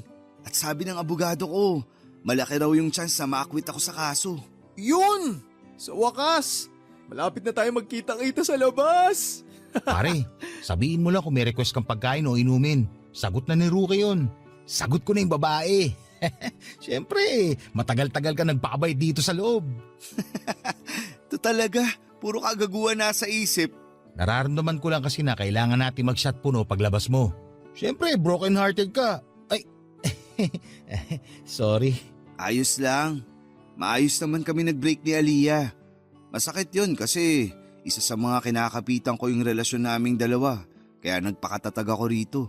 At sabi ng abogado ko, malaki raw yung chance na ma-acquit ako sa kaso. Yun! Sa wakas! Malapit na tayo magkita-kita sa labas! Pare, sabihin mo lang kung may request kang pagkain o inumin. Sagot na ni Rookie yun. Sagot ko na yung babae. Siyempre, matagal-tagal ka nagpakabay dito sa loob. Ito talaga, puro kagaguhan nasa isip. Nararamdaman ko lang kasi na kailangan natin mag-shot puno paglabas mo. Siyempre, broken-hearted ka. Ay, sorry. Ayos lang. Maayos naman kami nag-break ni Aliyah. Masakit yun kasi isa sa mga kinakapitan ko yung relasyon naming dalawa. Kaya nagpakatatag ako rito.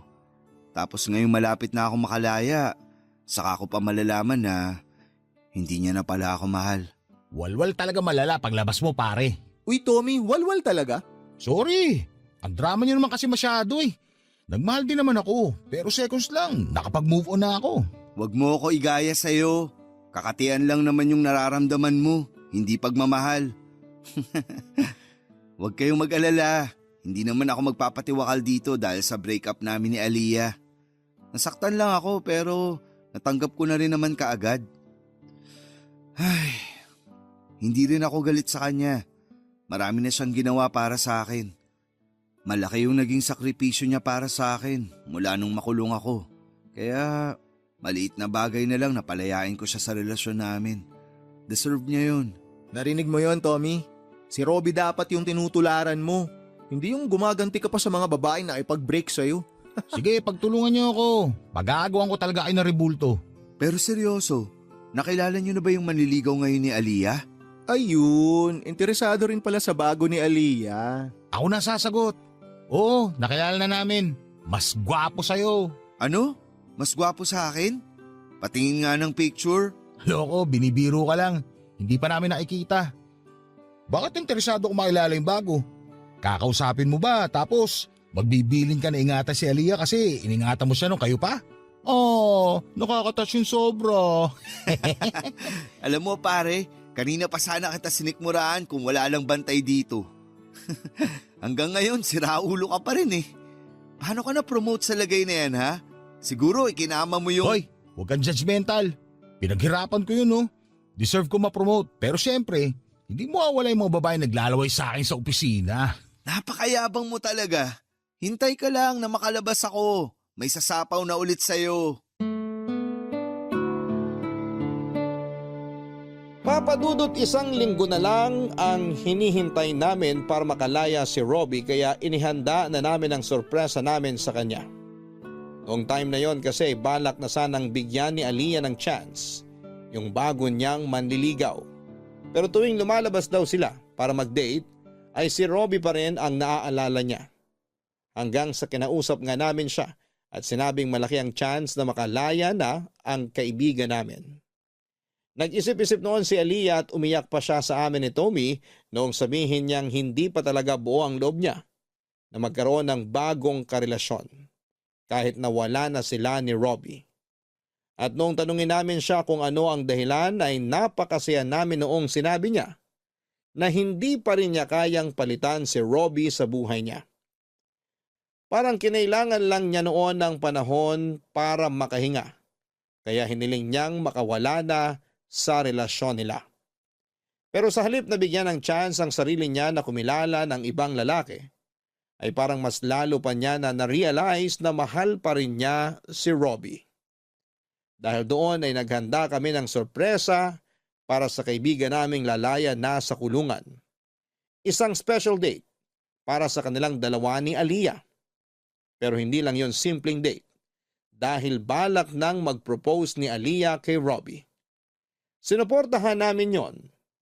Tapos ngayong malapit na ako makalaya, saka ko pa malalaman na hindi niya na pala ako mahal. Walwal talaga malala paglabas mo pare. Uy Tommy, walwal talaga? Sorry, ang drama niyo naman kasi masyado eh. Nagmahal din naman ako, pero seconds lang, nakapag-move on na ako. Huwag mo ako igaya sa'yo. Kakatian lang naman yung nararamdaman mo, hindi pagmamahal. Huwag kayong mag-alala. Hindi naman ako magpapatiwakal dito dahil sa breakup namin ni Aliyah. Nasaktan lang ako pero natanggap ko na rin naman kaagad. Ay, hindi rin ako galit sa kanya. Marami na siyang ginawa para sa akin. Malaki yung naging sakripisyo niya para sa akin mula nung makulong ako. Kaya maliit na bagay na lang na palayain ko siya sa relasyon namin. Deserve niya yun. Narinig mo yon Tommy? Si Robbie dapat yung tinutularan mo. Hindi yung gumaganti ka pa sa mga babae na ipag-break sa'yo. Sige, pagtulungan niyo ako. Pag-aagawan ko talaga kayo ng rebulto. Pero seryoso, nakilala niyo na ba yung manliligaw ngayon ni Aliyah? Ayun, interesado rin pala sa bago ni Aliyah. Ako na sasagot. Oo, nakilala na namin. Mas gwapo sa'yo. Ano? Mas gwapo sa akin? Patingin nga ng picture. Loko, binibiro ka lang. Hindi pa namin nakikita. Bakit interesado kung makilala yung bago? Kakausapin mo ba tapos magbibiling ka na ingatan si Aliyah kasi iningatan mo siya nung kayo pa? Oh, nakakatouch yung sobra. Alam mo pare, kanina pa sana kita sinikmuraan kung wala lang bantay dito. Hanggang ngayon, siraulo ka pa rin eh. Paano ka na-promote sa lagay na yan ha? Siguro ikinama mo yung… Hoy, huwag kang judgmental. Pinaghirapan ko yun no. Deserve ko ma-promote. Pero syempre, hindi mo awala yung mga babae naglalaway sa akin sa opisina. Napakayabang mo talaga. Hintay ka lang na makalabas ako. May sasapaw na ulit sa'yo. Papadudot 1 linggo na lang ang hinihintay namin para makalaya si Robbie kaya inihanda na namin ang sorpresa namin sa kanya. Noong time na yon kasi balak na sanang bigyan ni Aliyah ng chance yung bago niyang manliligaw. Pero tuwing lumalabas daw sila para mag-date ay si Robbie pa rin ang naaalala niya. Hanggang sa kinausap nga namin siya at sinabing malaki ang chance na makalaya na ang kaibigan namin. Nag-isip-isip noon si Aliyah at umiyak pa siya sa amin ni Tommy noong sabihin niyang hindi pa talaga buo ang loob niya na magkaroon ng bagong karelasyon kahit na wala na sila ni Robbie. At noong tanungin namin siya kung ano ang dahilan ay napakasaya namin noong sinabi niya na hindi pa rin niya kayang palitan si Robbie sa buhay niya. Parang kinailangan lang niya noon ng panahon para makahinga kaya hiniling niyang makawala na sa relasyon nila. Pero sa halip na bigyan ng chance ang sarili niya na kumilala ng ibang lalaki, ay parang mas lalo pa niya na na-realize na mahal pa rin niya si Robbie. Dahil doon ay naghanda kami ng sorpresa para sa kaibigan naming lalaya na sa kulungan. Isang special date para sa kanilang dalawa ni Aliyah. Pero hindi lang yon simpleng date dahil balak nang mag-propose ni Aliyah kay Robbie. Sinuportahan namin yon.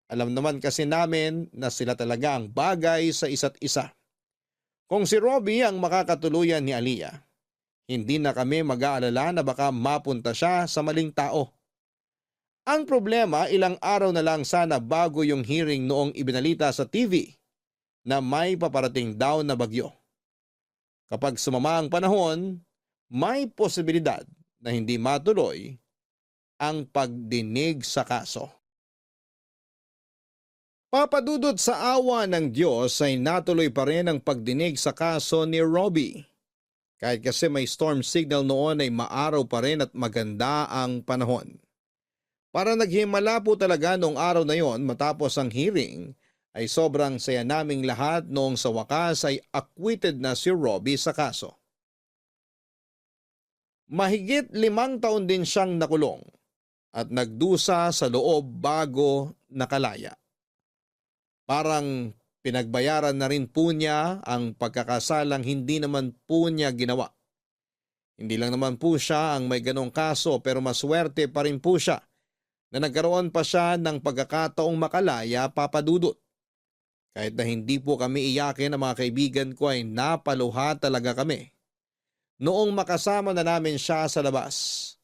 Alam naman kasi namin na sila talaga ang bagay sa isa't isa. Kung si Robbie ang makakatuluyan ni Aliyah, hindi na kami mag-aalala na baka mapunta siya sa maling tao. Ang problema, ilang araw na lang sana bago yung hearing noong ibinalita sa TV na may paparating daw na bagyo. Kapag sumama ang panahon, may posibilidad na hindi matuloy ang pagdinig sa kaso. Papadudot sa awa ng Diyos ay natuloy pa rin ang pagdinig sa kaso ni Robbie. Kahit kasi may storm signal noon ay maaraw pa rin at maganda ang panahon. Para naghimala po talaga noong araw na yon matapos ang hearing ay sobrang saya naming lahat noong sa wakas ay acquitted na si Robbie sa kaso. Mahigit 5 taon din siyang nakulong at nagdusa sa loob bago nakalaya. Parang pinagbayaran na rin po niya ang pagkakasalang hindi naman po niya ginawa. Hindi lang naman po siya ang may ganong kaso pero maswerte pa rin po siya na nagkaroon pa siya ng pagkakataong makalaya, Papa Dudut. Kahit na hindi po kami iyakin ng mga kaibigan ko ay napaluha talaga kami. Noong makasama na namin siya sa labas.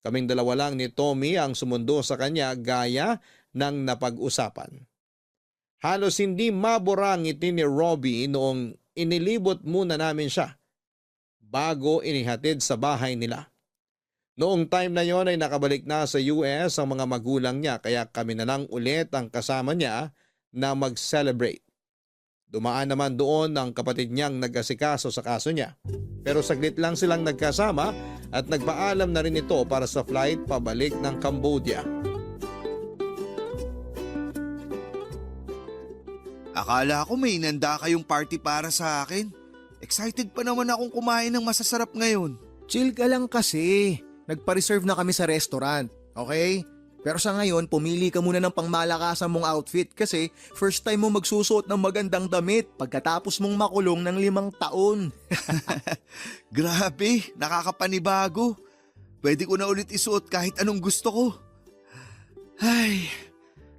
Kaming dalawa lang ni Tommy ang sumundo sa kanya gaya ng napag-usapan. Halos hindi mabura ang ngiti ni Robbie noong inilibot muna namin siya bago inihatid sa bahay nila. Noong time na yon ay nakabalik na sa US ang mga magulang niya kaya kami na lang ulit ang kasama niya na mag-celebrate. Dumaan naman doon ang kapatid niyang nag-asikaso sa kaso niya. Pero saglit lang silang nagkasama at nagpaalam na rin ito para sa flight pabalik ng Cambodia. Akala ko may inanda kayong party para sa akin. Excited pa naman akong kumain ng masasarap ngayon. Chill ka lang kasi. Nagpa-reserve na kami sa restaurant, okay? Pero sa ngayon, pumili ka muna ng pangmalakasan mong outfit kasi first time mo magsusuot ng magandang damit pagkatapos mong makulong ng 5 taon. Grabe, nakakapanibago. Pwede ko na ulit isuot kahit anong gusto ko. Ay,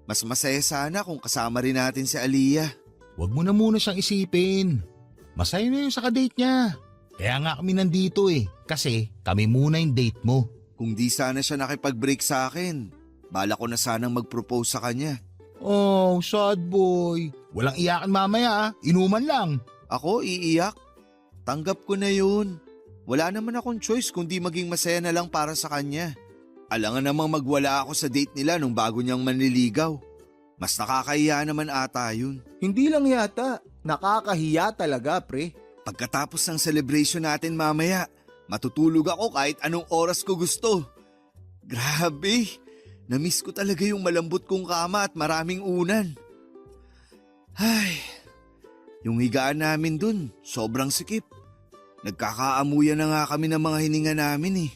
mas masaya sana kung kasama rin natin si Aliyah. Huwag mo na muna siyang isipin. Masaya na yung sa kadate niya. Kaya nga kami nandito kasi kami muna yung date mo. Kung di sana siya nakipag-break sa akin, bala ko na sanang mag-propose sa kanya. Oh, sad boy. Walang iyakan mamaya inuman lang. Ako iiyak? Tanggap ko na yun. Wala naman akong choice kundi maging masaya na lang para sa kanya. Alangan namang magwala ako sa date nila nung bago niyang manliligaw. Mas nakakahiya naman ata yun. Hindi lang yata, nakakahiya talaga pre. Pagkatapos ng celebration natin mamaya, matutulog ako kahit anong oras ko gusto. Grabe, namiss ko talaga yung malambot kong kama at maraming unan. Ay, yung higaan namin dun, sobrang sikip. Nagkakaamuyan na nga kami ng mga hininga namin.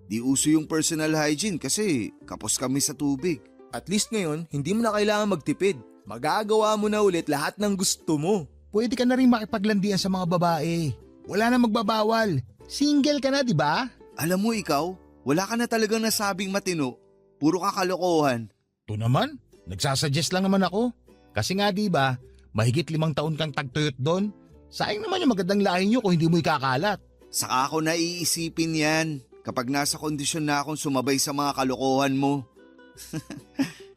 Di uso yung personal hygiene kasi kapos kami sa tubig. At least ngayon, hindi mo na kailangan magtipid. Magagawa mo na ulit lahat ng gusto mo. Pwede ka na rin makipaglandian sa mga babae. Wala na magbabawal. Single ka na, di ba? Alam mo ikaw, wala ka na talagang nasabing matino. Puro kakalokohan. To naman, nagsasuggest lang naman ako. Kasi nga di ba, mahigit 5 taon kang tagtuyot doon. Sayang naman yung magandang lahi nyo kung hindi mo ikakalat. Saka ako naiisipin yan kapag nasa kondisyon na akong sumabay sa mga kalokohan mo.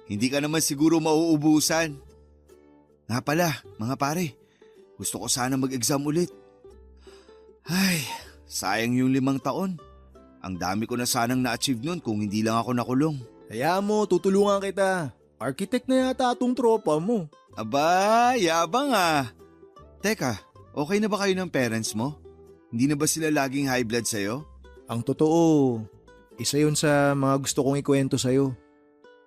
Hindi ka naman siguro mauubusan. Nga pala, mga pare, gusto ko sana mag-exam ulit. Ay, sayang yung 5 taon. Ang dami ko na sanang na-achieve nun kung hindi lang ako nakulong. Kaya mo, tutulungan kita. Architect na yata atong tropa mo. Aba, yabang ah. Teka, okay na ba kayo ng parents mo? Hindi na ba sila laging high blood sa'yo? Ang totoo, isa yun sa mga gusto kong ikwento sa'yo.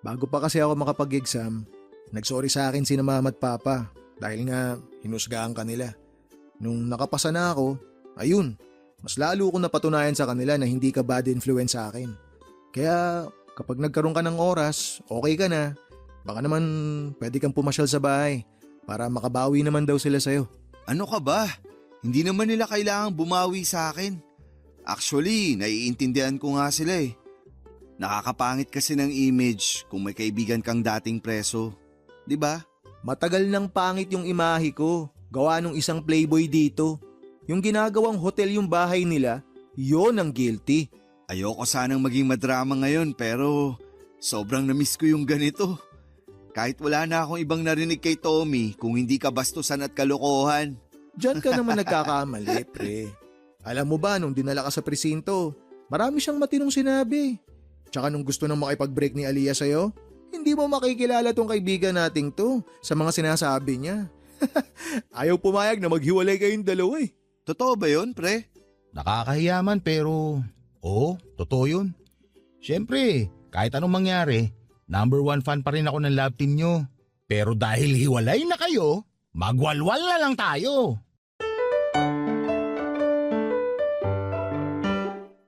Bago pa kasi ako makapag-exam, nagsorry sa akin sina mama at papa dahil nga hinusgahan ka nila. Nung nakapasa na ako, ayun, mas lalo ko napatunayan sa kanila na hindi ka bad influence sa akin. Kaya kapag nagkaroon ka ng oras, okay ka na, baka naman pwede kang pumasyal sa bahay para makabawi naman daw sila sa'yo. Ano ka ba? Hindi naman nila kailangang bumawi sa akin. Actually, naiintindihan ko nga sila eh. Nakakapangit kasi ng image kung may kaibigan kang dating preso. 'Di ba? Matagal nang pangit yung imahe ko, gawa nung isang playboy dito. Yung ginagawang hotel yung bahay nila, yon ang guilty. Ayoko sanang maging madrama ngayon pero sobrang namiss ko yung ganito. Kahit wala na akong ibang narinig kay Tommy kung hindi ka bastusan at kalokohan. Diyan ka naman nagkakamali, pre. Alam mo ba, nung dinala ka sa presinto, marami siyang matinong sinabi. Tsaka nung gusto nang makipag-break ni Aliyah sa'yo, hindi mo makikilala tong kaibigan nating to sa mga sinasabi niya. Ayaw pumayag na maghiwalay kayong dalawa eh. Totoo ba yun, pre? Nakakahiya man pero oo, totoo yun. Siyempre, kahit anong mangyari, number 1 fan pa rin ako ng love team nyo. Pero dahil hiwalay na kayo, magwalwal na lang tayo.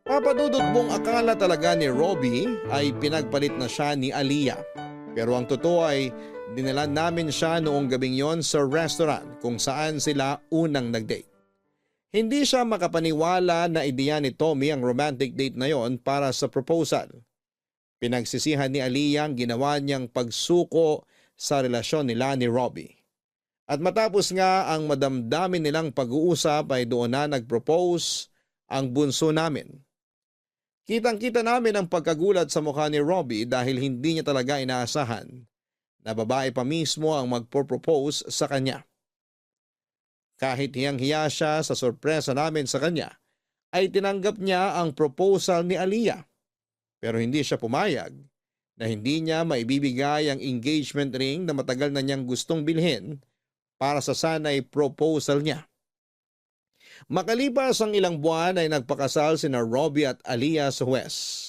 Papadudot mong akala talaga ni Robbie ay pinagpalit na siya ni Aliyah. Pero ang totoo ay dinala namin siya noong gabing yon sa restaurant kung saan sila unang nag-date. Hindi siya makapaniwala na ideya ni Tommy ang romantic date na yon para sa proposal. Pinagsisihan ni Aliyah ang ginawa niyang pagsuko sa relasyon nila ni Robbie. At matapos nga ang madamdamin nilang pag-uusap ay doon na nag-propose ang bunso namin. Kitang-kita namin ang pagkagulat sa mukha ni Robbie dahil hindi niya talaga inaasahan na babae pa mismo ang magpropose sa kanya. Kahit hiyang-hiya siya sa sorpresa namin sa kanya, ay tinanggap niya ang proposal ni Aliyah. Pero hindi siya pumayag na hindi niya maibibigay ang engagement ring na matagal na niyang gustong bilhin para sa sanay proposal niya. Makalipas ang ilang buwan ay nagpakasal sina Robbie at Aliyah sa Huwes.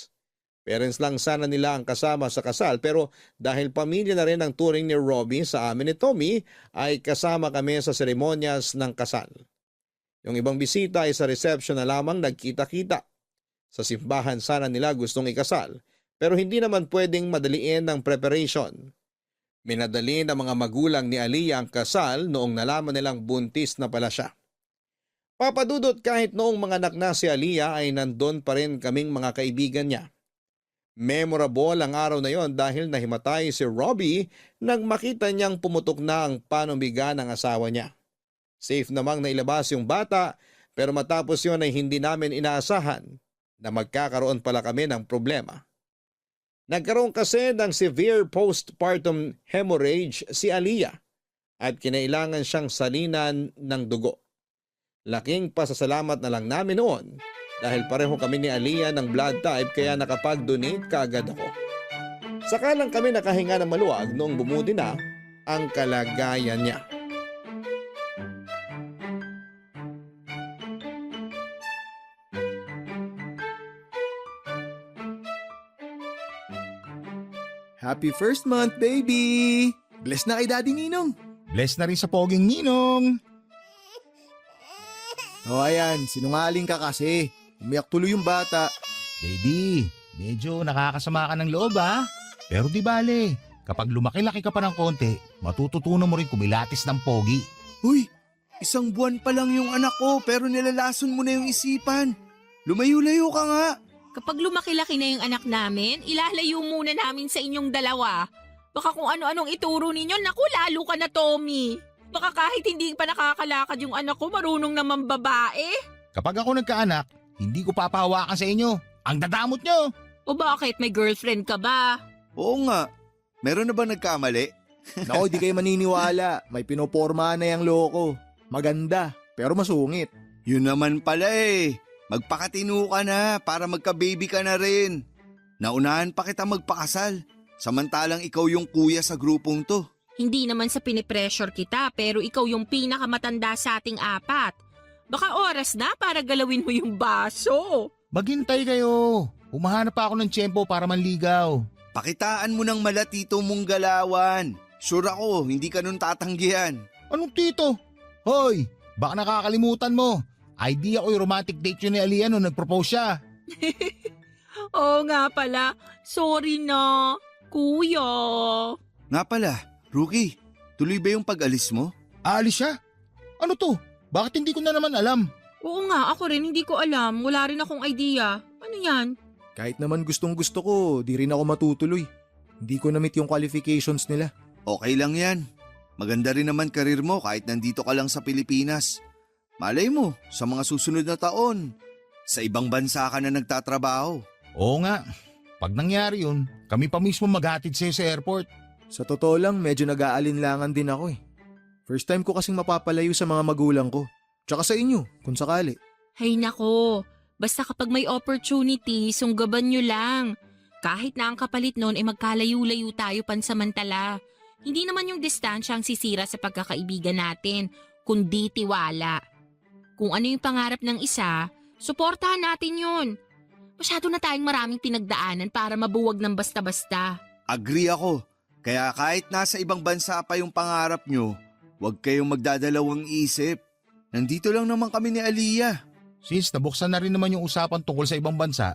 Parents lang sana nila ang kasama sa kasal pero dahil pamilya na rin ang turing ni Robbie sa amin ni Tommy ay kasama kami sa seremonyas ng kasal. Yung ibang bisita ay sa reception na lamang nagkita-kita. Sa simbahan sana nila gustong ikasal pero hindi naman pwedeng madaliin ng preparation. Minadali ng mga magulang ni Aliyah ang kasal noong nalaman nilang buntis na pala siya. Papadudot kahit noong mga anak na si Aliyah ay nandun pa rin kaming mga kaibigan niya. Memorable ang araw na yon dahil nahimatay si Robbie nang makita niyang pumutok na ang panubiga ng asawa niya. Safe namang nailabas yung bata pero matapos yon ay hindi namin inaasahan na magkakaroon pala kami ng problema. Nagkaroon kasi ng severe postpartum hemorrhage si Aliyah at kinailangan siyang salinan ng dugo. Laking pasasalamat na lang namin noon dahil pareho kami ni Aliyah ng blood type kaya nakapag-donate kaagad ako. Saka lang kami nakahinga ng maluwag noong bumudi na ang kalagayan niya. Happy first month, baby! Bless na kay Daddy Ninong! Bless na rin sa poging ninong. O ayan, sinungaling ka kasi. Umiyak tuloy yung bata. Baby, medyo nakakasama ka ng loob ha. Pero di bale, kapag lumaki-laki ka pa ng konti, matututunan mo rin kumilatis ng pogi. Uy, 1 buwan pa lang yung anak ko pero nilalason mo na yung isipan. Lumayo-layo ka nga. Kapag lumaki-laki na yung anak namin, ilalayo muna namin sa inyong dalawa. Baka kung ano-anong ituro ninyo, naku lalo ka na Tommy. Baka kahit hindi pa nakakalakad yung anak ko, marunong naman babae. Kapag ako nagkaanak, hindi ko papahawakan sa inyo. Ang dadamot nyo. O bakit, may girlfriend ka ba? Oo nga. Meron na ba nagkamali? Naku, di kayo maniniwala. May pinoporma na yung loko. Maganda, pero masungit. Yun naman pala eh. Magpakatino ka na para magka-baby ka na rin. Naunahan pa kita magpakasal. Samantalang ikaw yung kuya sa grupong to. Hindi naman sa pinipressure kita, pero ikaw yung pinakamatanda sa ating 4. Baka oras na para galawin mo yung baso. Maghintay kayo. Humahanap pa ako ng tiyempo para manligaw. Pakitaan mo ng malatito mong galawan. Sure ako, hindi ka nun tatanggihan. Anong tito? Hoy, Baka nakakalimutan mo. Idea ko yung romantic date yun ni Aliyah nung nag-propose siya. Oo nga pala. Sorry na, kuya. Nga pala, Rookie, tuloy ba yung pag-alis mo? Aalis siya? Ano to? Bakit hindi ko na naman alam? Oo nga, ako rin hindi ko alam. Wala rin akong idea. Ano yan? Kahit naman gustong gusto ko, di rin ako matutuloy. Hindi ko na-meet yung qualifications nila. Okay lang yan. Maganda rin naman karir mo kahit nandito ka lang sa Pilipinas. Malay mo, sa mga susunod na taon, sa ibang bansa ka na nagtatrabaho. Oo nga. Pag nangyari yun, kami pa mismo maghatid sa'yo sa airport. Sa totoo lang, medyo nag-aalinlangan din ako eh. First time ko kasing mapapalayo sa mga magulang ko. Tsaka sa inyo, kung sakali. Hay nako, basta kapag may opportunity, sunggaban nyo lang. Kahit na ang kapalit nun ay magkalayo-layo tayo pansamantala. Hindi naman yung distansya ang sisira sa pagkakaibigan natin, kundi tiwala. Kung ano yung pangarap ng isa, suportahan natin yun. Masyado na tayong maraming pinagdaanan para mabuwag ng basta-basta. Agree ako. Kaya kahit nasa ibang bansa pa yung pangarap nyo, huwag kayong magdadalawang isip. Nandito lang naman kami ni Aliyah. Since nabuksan na rin naman yung usapan tungkol sa ibang bansa,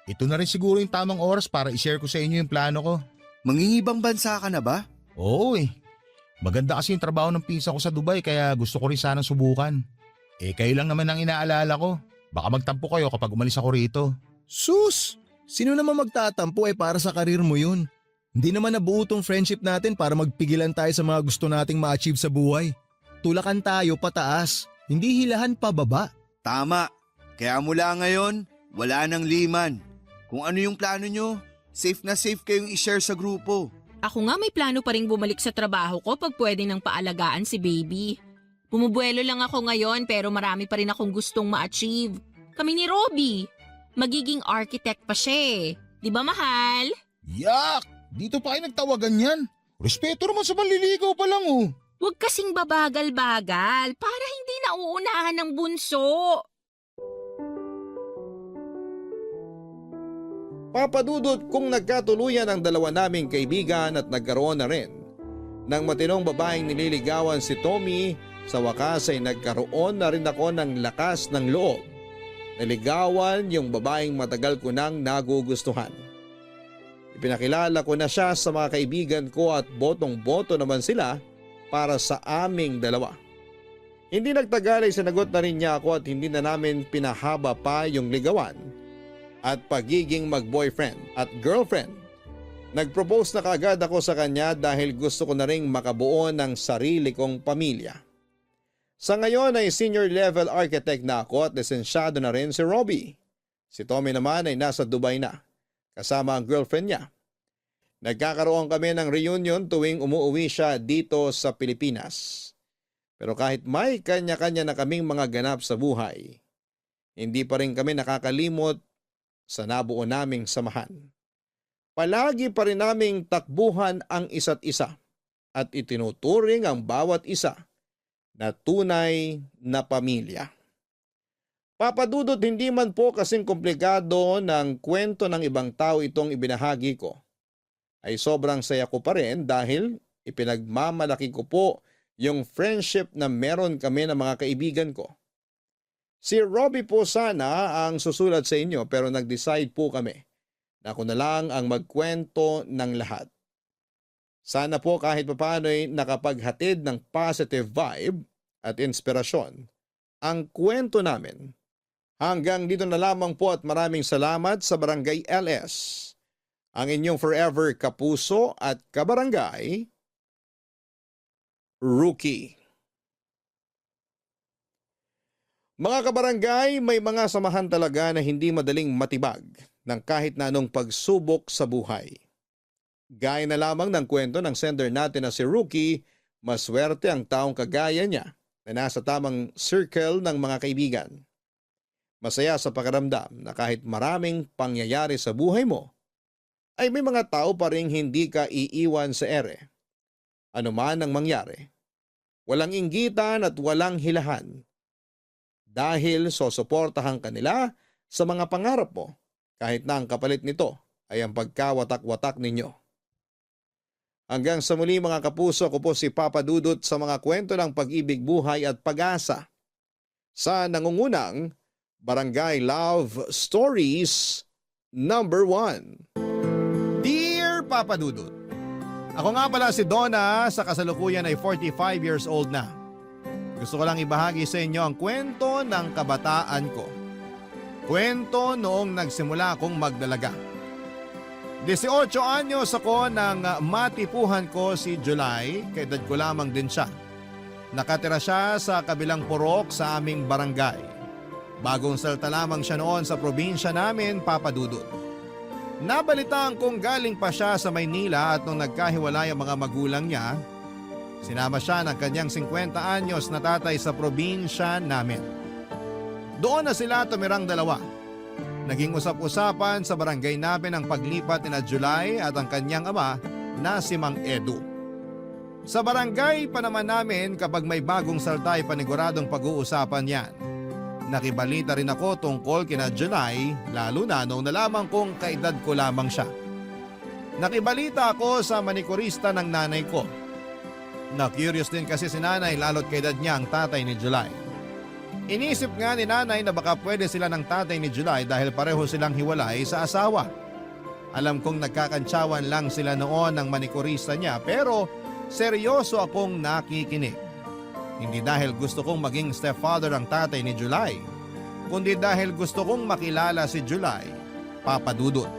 ito na rin siguro yung tamang oras para i-share ko sa inyo yung plano ko. Mangingibang bansa ka na ba? Oo eh. Maganda kasi yung trabaho ng pinsa ko sa Dubai kaya gusto ko rin sanang subukan. Kayo lang naman ang inaalala ko. Baka magtampo kayo kapag umalis ako rito. Sus! Sino naman magtatampo para sa karir mo yun? Hindi naman nabuo tong friendship natin para magpigilan tayo sa mga gusto nating ma-achieve sa buhay. Tulakan tayo pataas, hindi hilahan pababa. Tama. Kaya mula ngayon, wala nang liman. Kung ano yung plano nyo, safe na safe kayong i-share sa grupo. Ako nga may plano pa rin bumalik sa trabaho ko pag pwede nang paalagaan si baby. Bumubuelo lang ako ngayon pero marami pa rin akong gustong ma-achieve. Kami ni Robbie. Magiging architect pa siya eh. Di ba mahal? Yak! Dito pa kayo nagtawagan yan. Respeto naman sa manliligaw pa lang oh. Huwag kasing babagal-bagal para hindi nauunahan ng bunso. Papadudot kung nagkatuluyan ang dalawa naming kaibigan at nagkaroon na rin ng matinong babaeng nililigawan si Tommy, sa wakas ay nagkaroon na rin ako ng lakas ng loob. Naligawan yung babaeng matagal ko nang nagugustuhan. Ipinakilala ko na siya sa mga kaibigan ko at botong-boto naman sila para sa aming dalawa. Hindi nagtagal ay sinagot na rin niya ako at hindi na namin pinahaba pa yung ligawan at pagiging mag-boyfriend at girlfriend. Nag-propose na kaagad ako sa kanya dahil gusto ko na ring makabuo ng sarili kong pamilya. Sa ngayon ay senior level architect na ako at lisensyado na rin si Robbie. Si Tommy naman ay nasa Dubai na, kasama ang girlfriend niya. Nagkakaroon kami ng reunion tuwing umuwi siya dito sa Pilipinas. Pero kahit may kanya-kanya na kaming mga ganap sa buhay, hindi pa rin kami nakakalimot sa nabuo naming samahan. Palagi pa rin naming takbuhan ang isa't isa at itinuturing ang bawat isa na tunay na pamilya. Papadudot hindi man po kasing komplikado ng kwento ng ibang tao itong ibinahagi ko, ay sobrang saya ko pa rin dahil ipinagmamalaki ko po yung friendship na meron kami ng mga kaibigan ko. Si Robbie po sana ang susulat sa inyo pero nag-decide po kami na ako na lang ang magkwento ng lahat. Sana po kahit papaano ay nakapaghatid ng positive vibe at inspirasyon ang kwento namin. Hanggang dito na lamang po at maraming salamat sa Barangay LS. Ang inyong forever kapuso at kabarangay, Rookie. Mga kabarangay, may mga samahan talaga na hindi madaling matibag ng kahit na anong pagsubok sa buhay. Gaya na lamang ng kwento ng sender natin na si Rookie, maswerte ang taong kagaya niya na nasa tamang circle ng mga kaibigan. Masaya sa pakiramdam na kahit maraming pangyayari sa buhay mo, ay may mga tao pa ring hindi ka iiwan sa ere. Ano man ang mangyari, walang inggitan at walang hilahan. Dahil sosuportahan ka nila sa mga pangarap mo, kahit na ang kapalit nito ay ang pagkawatak-watak ninyo. Hanggang sa muli mga kapuso, ako po si Papa Dudut sa mga kwento ng pag-ibig, buhay at pag-asa sa nangungunang Barangay Love Stories number 1. Dear Papa Dudut, ako nga pala si Donna, sa kasalukuyan ay 45 years old na. Gusto ko lang ibahagi sa inyo ang kwento ng kabataan ko. Kwento noong nagsimula akong magdalaga. 18 anyos ako nang matipuhan ko si July, kaedad ko lamang din siya. Nakatira siya sa kabilang purok sa aming barangay. Bagong salta lamang siya noon sa probinsya namin, Papa Dudut. Nabalitaan kong galing pa siya sa Maynila at nung nagkahiwalay ang mga magulang niya, sinama siya ng kanyang 50 anyos na tatay sa probinsya namin. Doon na sila tumirang dalawa. Naging usap-usapan sa barangay namin ang paglipat ni na July at ang kanyang ama na si Mang Edu. Sa barangay pa naman namin kapag may bagong salta ay paniguradong pag-uusapan yan. Nakibalita rin ako tungkol kina July, lalo na nung nalaman kong kaedad ko lamang siya. Nakibalita ako sa manikurista ng nanay ko. Na-curious din kasi si nanay lalo't kaedad niya ang tatay ni July. Inisip nga ni nanay na baka pwede sila ng tatay ni July dahil pareho silang hiwalay sa asawa. Alam kong nagkakantsawan lang sila noon ng manikurista niya pero seryoso akong nakikinig. Hindi dahil gusto kong maging stepfather ang tatay ni July, kundi dahil gusto kong makilala si July, Papa Dudut.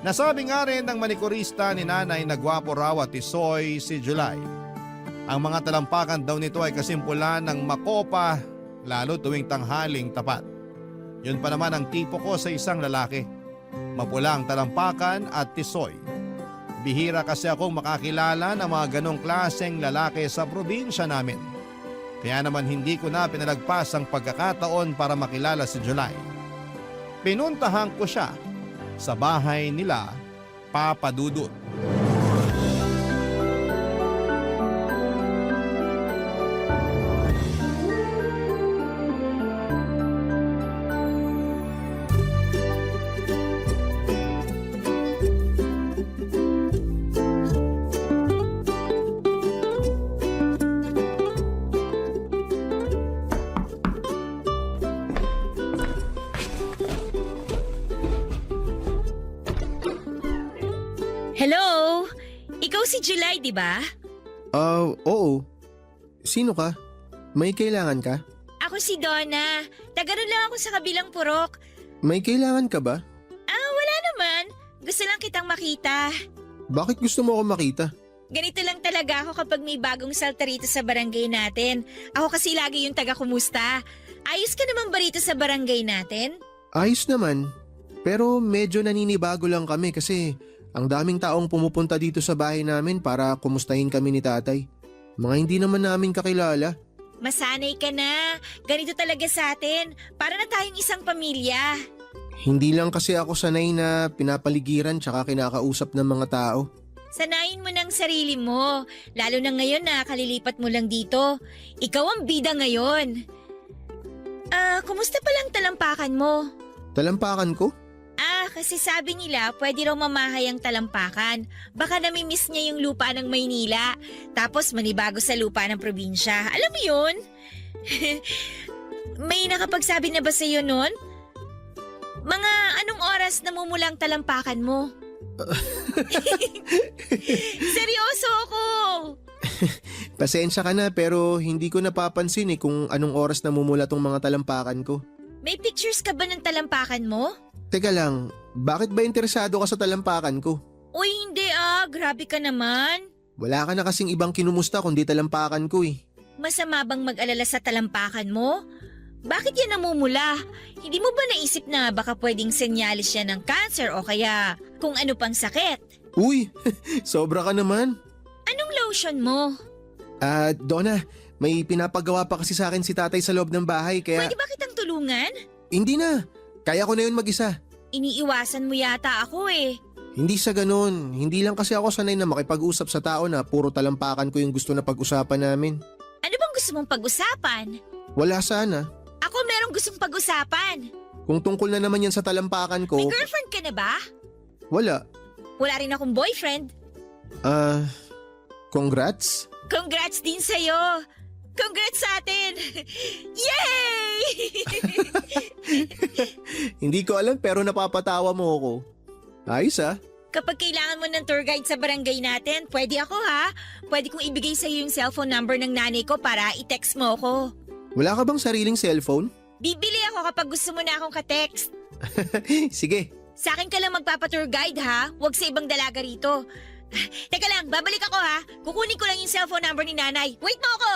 Nasabi nga rin ng manikurista ni nanay na gwapo raw at tisoy si July. Ang mga talampakan daw nito ay kasimpulan ng makopa, lalo tuwing tanghaling tapat. Yun pa naman ang tipo ko sa isang lalaki. Mapula ang talampakan at tisoy. Bihira kasi akong makakilala ng mga ganong klaseng lalaki sa probinsya namin. Kaya naman hindi ko na pinalagpas ang pagkakataon para makilala si July. Pinuntahan ko siya sa bahay nila, Papa Dudut. Hello? Ikaw si July, di ba? Oo. Sino ka? May kailangan ka? Ako si Donna. Taga-ron lang ako sa kabilang purok. May kailangan ka ba? Wala naman. Gusto lang kitang makita. Bakit gusto mo ako makita? Ganito lang talaga ako kapag may bagong salta rito sa barangay natin. Ako kasi lagi yung taga-kumusta. Ayos ka naman ba rito sa barangay natin? Ayos naman. Pero medyo naninibago lang kami kasi ang daming taong pumupunta dito sa bahay namin para kumustahin kami ni tatay. Mga hindi naman namin kakilala. Masanay ka na. Ganito talaga sa atin. Para na tayong isang pamilya. Hindi lang kasi ako sanay na pinapaligiran tsaka kinakausap ng mga tao. Sanayin mo ng sarili mo. Lalo na ngayon na kalilipat mo lang dito. Ikaw ang bida ngayon. Kumusta palang talampakan mo? Talampakan ko? Kasi sabi nila pwede raw mamahay ang talampakan. Baka namimiss niya yung lupa ng Maynila. Tapos manibago sa lupa ng probinsya. Alam mo yun? May nakapagsabi na ba sa'yo nun? Mga anong oras namumulang talampakan mo? Seryoso ako! Pasensya ka na pero hindi ko napapansin kung anong oras namumula tong mga talampakan ko. May pictures ka ba ng talampakan mo? Teka lang, bakit ba interesado ka sa talampakan ko? Uy, hindi grabe ka naman. Wala ka na kasing ibang kinumusta kundi talampakan ko Masama bang mag-alala sa talampakan mo? Bakit yan namumula? Hindi mo ba naisip na baka pwedeng senyalis yan ng cancer o kaya kung ano pang sakit? Uy, sobra ka naman. Anong lotion mo? Donna, may pinapagawa pa kasi sa akin si tatay sa loob ng bahay kaya… Pwede ba kitang tulungan? Hindi na, kaya ko na yun mag-isa. Iniiwasan mo yata ako Hindi sa ganun, hindi lang kasi ako sanay na makipag-usap sa tao na puro talampakan ko yung gusto na pag-usapan namin. Ano bang gusto mong pag-usapan? Wala sana. Ako merong gustong pag-usapan. Kung tungkol na naman yan sa talampakan ko… May girlfriend ka na ba? Wala. Wala rin akong boyfriend. Congrats? Congrats din sa'yo. Congrats sa atin! Yay! Hindi ko alam pero napapatawa mo ako. Ayos ah. Kapag kailangan mo ng tour guide sa barangay natin, pwede ako ha. Pwede kong ibigay sa'yo yung cellphone number ng nanay ko para i-text mo ako. Wala ka bang sariling cellphone? Bibili ako kapag gusto mo na akong ka-text. Sige. Sa akin ka lang magpapa-tour guide ha. Huwag sa ibang dalaga rito. Teka lang, babalik ako ha. Kukunin ko lang yung cellphone number ni nanay. Wait mo ako!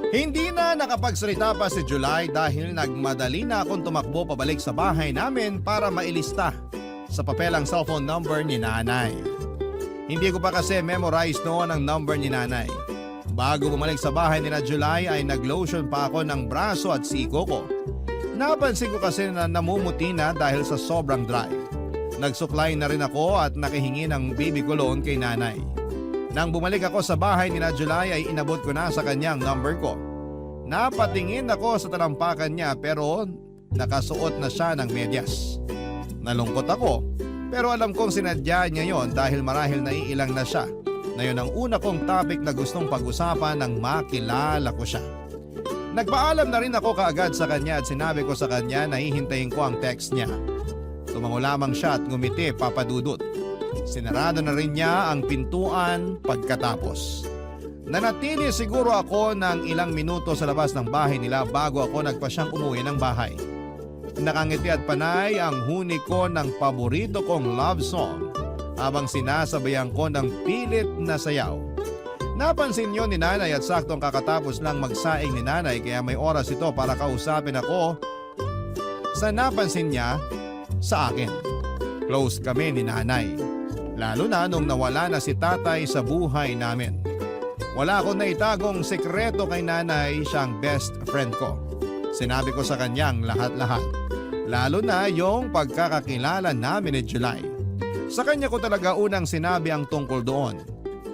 Hindi na nakapagsalita pa si July dahil nagmadali na akong tumakbo pabalik sa bahay namin para mailista sa papel ang cellphone number ni nanay. Hindi ko pa kasi memorize noon ang number ni nanay. Bago bumalik sa bahay ni na July ay naglotion pa ako ng braso at siko ko. Napansin ko kasi na namumuti na dahil sa sobrang dry. Nagsuklay na rin ako at nakihingi ng baby cologne kay nanay. Nang bumalik ako sa bahay ni na July ay inabot ko na sa kanyang number ko. Napatingin ako sa talampakan niya pero nakasuot na siya ng medyas. Nalungkot ako pero alam kong sinadya niya yon dahil marahil naiilang na siya na yun ang una kong topic na gustong pag-usapan nang makilala ko siya. Nagpaalam na rin ako kaagad sa kanya at sinabi ko sa kanya na hihintayin ko ang text niya. Tumango lamang siya at ngumiti papadudot. Sinarado na rin niya ang pintuan pagkatapos. Nanatili siguro ako ng ilang minuto sa labas ng bahay nila bago ako nagpasyang umuwi ng bahay. Nakangiti at panay ang huni ko ng paborito kong love song habang sinasabayan ko ng pilit na sayaw. Napansin yun ni nanay at saktong kakatapos lang magsaing ni nanay kaya may oras ito para kausapin ako sa napansin niya sa akin. Close kami ni nanay, lalo na nung nawala na si tatay sa buhay namin. Wala akong naitagong sekreto kay nanay, siyang best friend ko. Sinabi ko sa kanyang lahat-lahat, lalo na yung pagkakakilala namin ni July. Sa kanya ko talaga unang sinabi ang tungkol doon.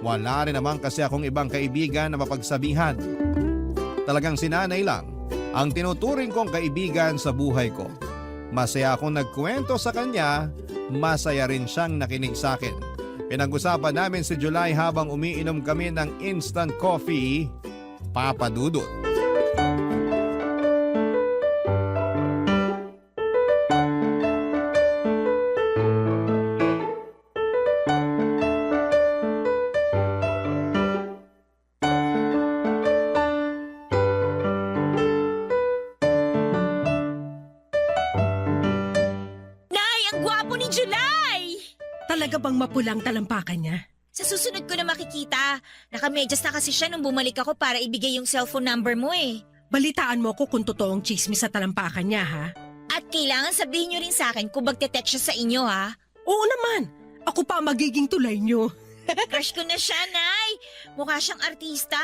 Wala rin naman kasi akong ibang kaibigan na mapagsabihan. Talagang si nanay lang ang tinuturing kong kaibigan sa buhay ko. Masaya akong nagkwento sa kanya, masaya rin siyang nakinig sa akin. Pinag-usapan namin si July habang umiinom kami ng instant coffee, papadudot. Nay, ang gwapo ni July! Talaga bang mapulang talampakan niya? Sa susunod ko na makikita. Nakamedyas na kasi siya nung bumalik ako para ibigay yung cellphone number mo eh. Balitaan mo ko kung totoong chismis sa talampakan niya, ha? At kailangan sabihin nyo rin sa akin kung magte-text siya sa inyo ha. Oo naman. Ako pa ang magiging tulay niyo. Crush ko na siya, Nay. Mukha siyang artista.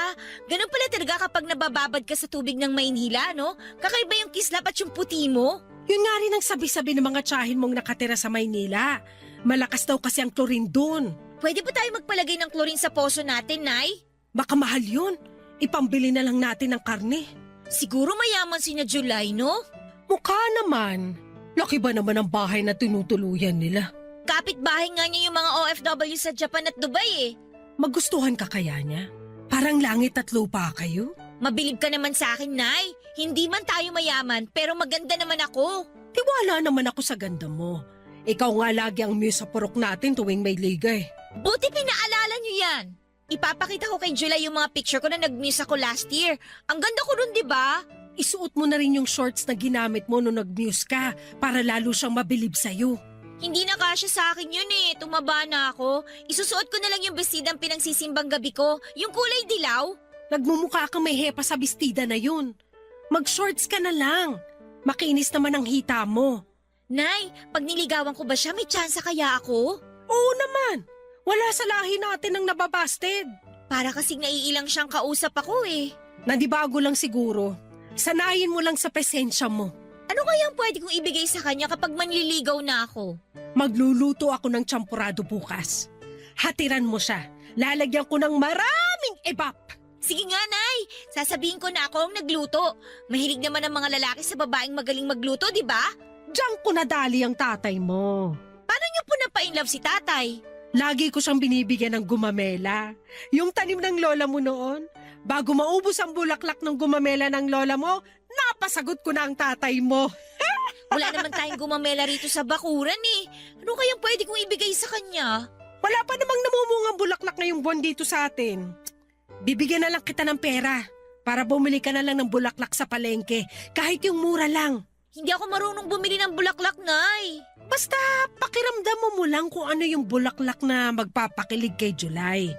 Ganun pala talaga kapag nabababad ka sa tubig ng Maynila, no? Kakaiba yung kislap at yung puti mo. Yun nga rin ang sabi-sabi ng mga tsahin mong nakatira sa Maynila. Malakas daw kasi ang chlorine doon. Pwede ba tayo magpalagay ng chlorine sa poso natin, Nay? Baka mahal yun. Ipambili na lang natin ng karne. Siguro mayaman si na July, no? Mukha naman. Laki ba naman ang bahay na tinutuluyan nila? Kapit-bahay nga niya yung mga OFW sa Japan at Dubai eh. Magustuhan ka kaya niya? Parang langit at lupa kayo? Mabilib ka naman sa akin, Nay. Hindi man tayo mayaman, pero maganda naman ako. Tiwala naman ako sa ganda mo. Ikaw nga lagi ang muse sa purok natin tuwing may ligay. Buti pinaalala niyo yan. Ipapakita ko kay July yung mga picture ko na nag-muse ako last year. Ang ganda ko nun, di ba? Isuot mo na rin yung shorts na ginamit mo nung nag-muse ka para lalo siyang mabilib sa'yo. Hindi na kasya sa akin yun eh. Tumaba na ako. Isusuot ko na lang yung bestidang pinagsisimbang gabi ko. Yung kulay dilaw. Nagmumukha kang may hepa sa bestida na yun. Mag-shorts ka na lang. Makinis naman ang hita mo. Nay, pag niligawan ko ba siya, may tsansa kaya ako? Oo naman. Wala sa lahi natin ang nababasted. Para kasing naiilang siyang kausap ako eh. Nandibago lang siguro. Sanayin mo lang sa presensya mo. Ano kayang pwede kong ibigay sa kanya kapag manliligaw na ako? Magluluto ako ng champurado bukas. Hatiran mo siya. Lalagyan ko ng maraming ebap. Sige nga, Nay. Sasabihin ko na ako ang nagluto. Mahilig naman ang mga lalaki sa babaeng magaling magluto, di ba? Diyan ko nadali ang tatay mo. Paano niyo po napa-inlove si tatay? Lagi ko siyang binibigyan ng gumamela. Yung tanim ng lola mo noon, Bago maubos ang bulaklak ng gumamela ng lola mo, napasagot ko na ang tatay mo. Wala naman tayong gumamela rito sa bakuran eh. Ano kayang pwede kong ibigay sa kanya? Wala pa namang namumungang bulaklak ngayong buwan dito sa atin. Bibigyan na lang kita ng pera para bumili ka na lang ng bulaklak sa palengke, kahit yung mura lang. Hindi ako marunong bumili ng bulaklak, Nay. Basta pakiramdam mo lang kung ano yung bulaklak na magpapakilig kay July.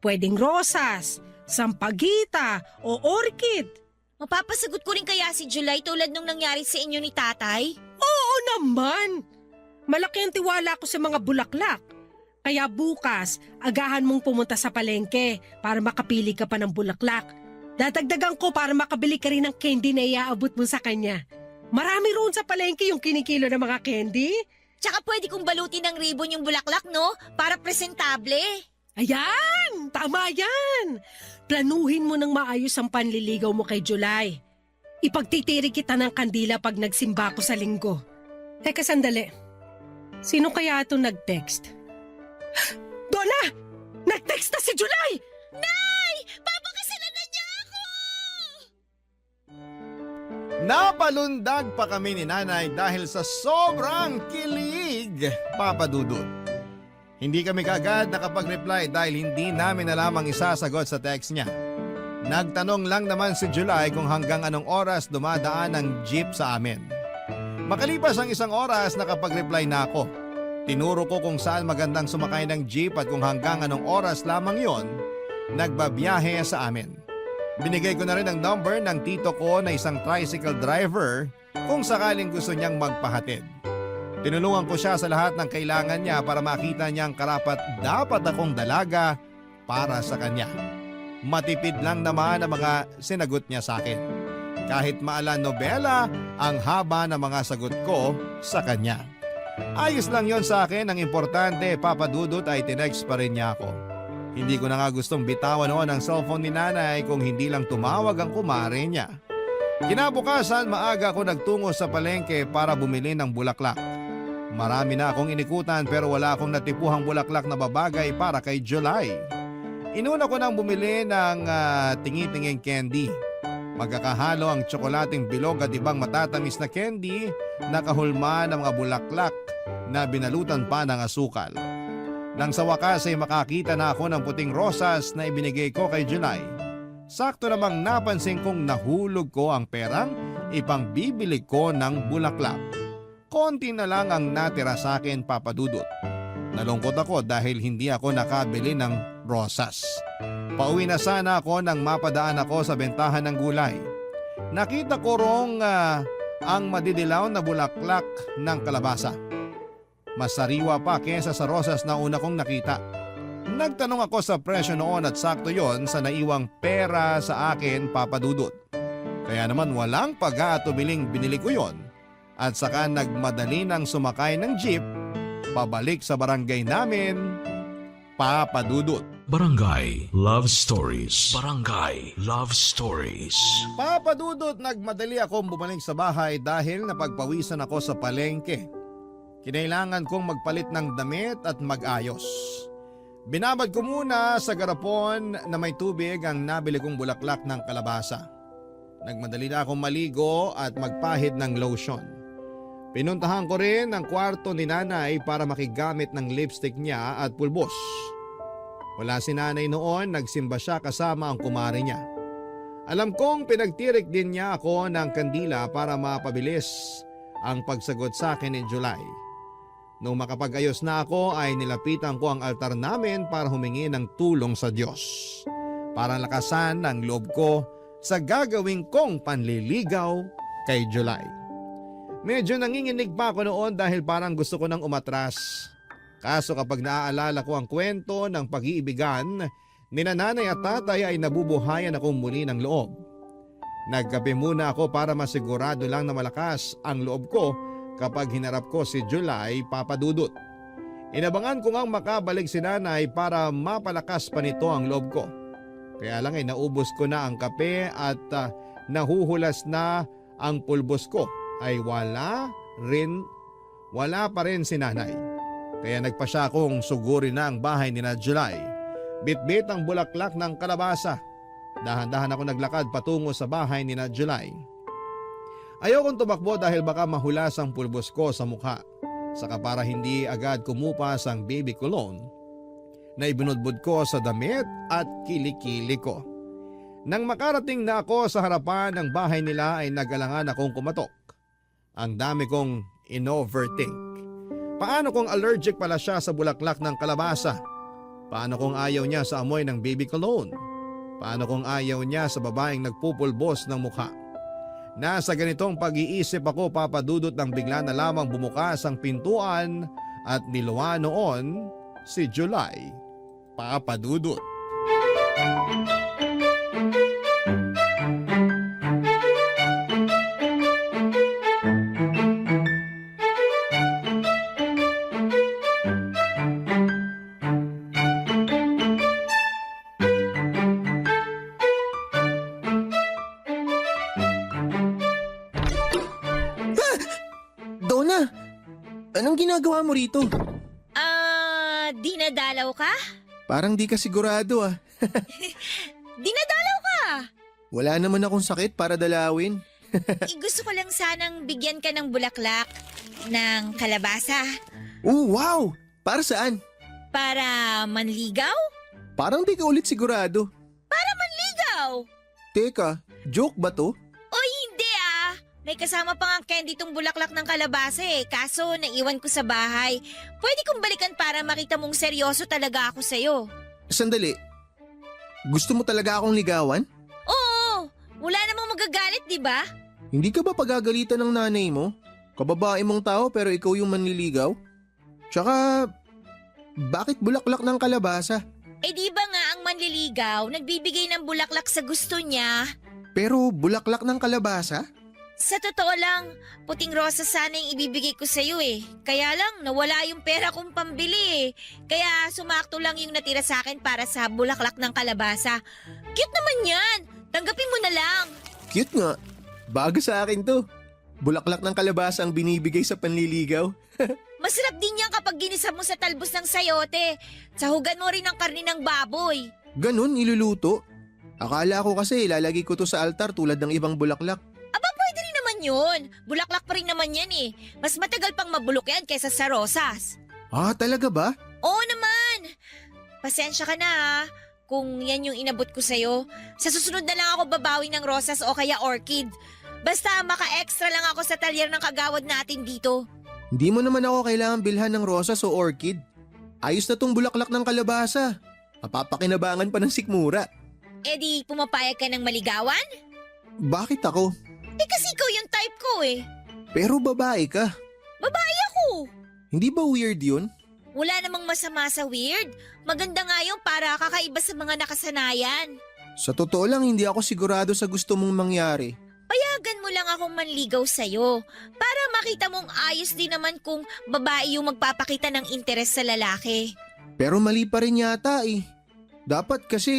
Pwedeng rosas, sampagita o orchid. Mapapasagot ko rin kaya si July tulad nung nangyari sa inyo ni tatay? Oo naman! Malaki ang tiwala ko sa mga bulaklak. Kaya bukas, agahan mong pumunta sa palengke para makapili ka pa ng bulaklak. Dadagdagan ko para makabili ka rin ng candy na iaabot mo sa kanya. Marami roon sa palengke yung kinikilo ng mga candy. Tsaka pwede kong balutin ng ribbon yung bulaklak, no? Para presentable. Ayan! Tama yan! Planuhin mo ng maayos ang panliligaw mo kay July. Ipagtitiri kita ng kandila pag nagsimba ko sa linggo. Teka sandali. Sino kaya ito nag-text? Donna! Nag-text na si July! Nay! Papakasalan na niya ako! Napalundag pa kami ni nanay dahil sa sobrang kilig, Papa Dudut. Hindi kami kaagad nakapag-reply dahil hindi namin alam ang isasagot sa text niya. Nagtanong lang naman si July kung hanggang anong oras dumadaan ang jeep sa amin. Makalipas ang 1 oras nakapag-reply na ako. Tinuro ko kung saan magandang sumakay ng jeep at kung hanggang anong oras lamang yon nagbabiyahe sa amin. Binigay ko na rin ang number ng tito ko na isang tricycle driver kung sakaling gusto niyang magpahatid. Tinulungan ko siya sa lahat ng kailangan niya para makita niya ang karapat dapat akong dalaga para sa kanya. Matipid lang naman ang mga sinagot niya sa akin. Kahit maala nobela ang haba ng mga sagot ko sa kanya. Ayos lang yon sa akin, ang importante, Papa Dudut, ay tinext pa rin niya ako. Hindi ko na nga gustong bitawan noon ang cellphone ni nanay kung hindi lang tumawag ang kumare niya. Kinabukasan, maaga ako nagtungo sa palengke para bumili ng bulaklak. Marami na akong inikutan pero wala akong natipuhang bulaklak na babagay para kay July. Inuna ko nang bumili ng tingi-tinging candy. Magkakahalo ang tsokolating bilog at ibang matatamis na candy na kahulma ng mga bulaklak na binalutan pa ng asukal. Nang sa wakas ay makakita na ako ng puting rosas na ibinigay ko kay July. Sakto namang napansin kong nahulog ko ang perang ipangbibili ko ng bulaklak. Konti na lang ang natira sa akin, Papa Dudut. Nalungkot ako dahil hindi ako nakabili ng rosas. Pauwi na sana ako nang mapadaan ako sa bentahan ng gulay. Nakita ko rong ang madidilaw na bulaklak ng kalabasa. Mas sariwa pa kesa sa rosas na una kong nakita. Nagtanong ako sa presyo noon at sakto yon sa naiwang pera sa akin, Papa Dudut. Kaya naman walang pag-aatubiling binili ko yon. At saka nagmadali nang sumakay ng jeep pabalik sa barangay namin, Papa Dudut. Barangay Love Stories. Barangay Love Stories. Papa Dudut, nagmadali akong bumalik sa bahay dahil napagpawisan ako sa palengke. Kinailangan kong magpalit ng damit at mag-ayos. Binabad ko muna sa garapon na may tubig ang nabili kong bulaklak ng kalabasa. Nagmadali na akong maligo at magpahid ng lotion. Pinuntahan ko rin ang kwarto ni nanay para makigamit ng lipstick niya at pulbos. Wala si nanay noon, nagsimba siya kasama ang kumare niya. Alam kong pinagtirik din niya ako ng kandila para mapabilis ang pagsagot sa akin ni July. Nung makapag-ayos na ako ay nilapitan ko ang altar namin para humingi ng tulong sa Diyos. Para lakasan ang loob ko sa gagawin kong panliligaw kay July. Medyo nanginginig pa ako noon dahil parang gusto ko nang umatras. Kaso kapag naaalala ko ang kwento ng pag-iibigan ni nanay at tatay ay nabubuhayan akong muli ng loob. Nagkape muna ako para masigurado lang na malakas ang loob ko kapag hinarap ko si July, Papa Dudut. Inabangan ko ngang makabalik si nanay para mapalakas pa nito ang loob ko. Kaya lang ay naubos ko na ang kape at nahuhulas na ang pulbos ko ay wala pa rin si nanay. Kaya nagpasya akong sugurin na ang bahay ni na July. Bitbit ang bulaklak ng kalabasa. Dahan-dahan ako naglakad patungo sa bahay ni na July. Ayokong tumakbo dahil baka mahulas ang pulbos ko sa mukha. Saka para hindi agad kumupas ang baby cologne na ibinudbud ko sa damit at kilikili ko. Nang makarating na ako sa harapan ng bahay nila ay nag-alangan akong kumatok. Ang dami kong in-overthink. Paano kung allergic pala siya sa bulaklak ng kalabasa? Paano kung ayaw niya sa amoy ng baby cologne? Paano kung ayaw niya sa babaeng nagpupulbos ng mukha? Nasa ganitong pag-iisip ako, Papa Dudut, nang bigla na lamang bumukas ang pintuan at niluwa noon si July. Papa Dudut. Donna, anong ginagawa mo rito? Dinadalaw ka? Parang di ka sigurado ah. Dinadalaw ka! Wala naman akong sakit para dalawin. Gusto ko lang sanang bigyan ka ng bulaklak ng kalabasa Oh, wow! Para saan? para manligaw? Parang di ka ulit sigurado. Ligaw! Teka, joke ba to? O hindi ah! May kasama pa nga candy tong bulaklak ng kalabasa kaso naiwan ko sa bahay. Pwede kong balikan para makita mong seryoso talaga ako sa'yo. Sandali. Gusto mo talaga akong ligawan? Oo! Wala namang magagalit, di ba? Hindi ka ba pagagalitan ng nanay mo? Kababae mong tao pero ikaw yung manliligaw? Tsaka, bakit bulaklak ng kalabasa? Eh di ba nga ang manliligaw nagbibigay ng bulaklak sa gusto niya? Pero bulaklak ng kalabasa? Sa totoo lang, puting rosa sana yung ibibigay ko sa'yo Kaya lang, nawala yung pera kong pambili Kaya sumakto lang yung natira sa akin para sa bulaklak ng kalabasa. Cute naman yan! Tanggapin mo na lang! Cute nga. Bago sa akin to. Bulaklak ng kalabasa ang binibigay sa panliligaw. Masarap din yan kapag ginisa mo sa talbos ng sayote. Sahugan mo rin ang karni ng baboy. Ganun, iluluto. Akala ko kasi ilalagay ko to sa altar tulad ng ibang bulaklak. Aba, pwede rin naman yun. Bulaklak pa rin naman yan Mas matagal pang mabulok yan kaysa sa rosas. Ah, talaga ba? Oo naman. Pasensya ka na kung yan yung inabot ko sa'yo. Sa susunod na lang ako babawi ng rosas o kaya orchid. Basta maka-extra lang ako sa talyer ng kagawad natin dito. Hindi mo naman ako kailangan bilhan ng rosas o orchid. Ayos na tong bulaklak ng kalabasa. Mapapakinabangan pa ng sikmura. Eh di pumapayag ka ng maligawan? Bakit ako? Kasi ikaw yung type ko Pero babae ka. Babae ako. Hindi ba weird yun? Wala namang masama sa weird. Maganda nga yung para kakaiba sa mga nakasanayan. Sa totoo lang, hindi ako sigurado sa gusto mong mangyari. Payagan mo lang akong manligaw sa'yo para makita mong ayos din naman kung babae yung magpapakita ng interes sa lalaki. Pero mali pa rin yata Dapat kasi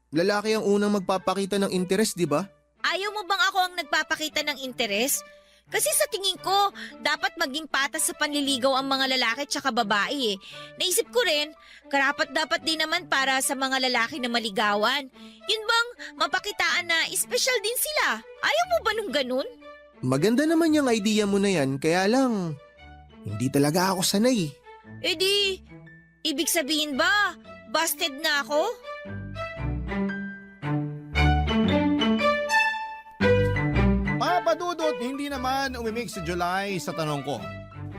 lalaki ang unang magpapakita ng interes, di ba? Ayaw mo bang ako ang nagpapakita ng interes? Kasi sa tingin ko, dapat maging patas sa panliligaw ang mga lalaki tsaka babae Naisip ko rin, karapat-dapat din naman para sa mga lalaki na maligawan. Yun bang mapakitaan na espesyal din sila? Ayaw mo ba nung ganun? Maganda naman yung idea mo na yan, kaya lang, hindi talaga ako sanay. Eh di, ibig sabihin ba, busted na ako? Papa Dudut, hindi naman umimik si July sa tanong ko.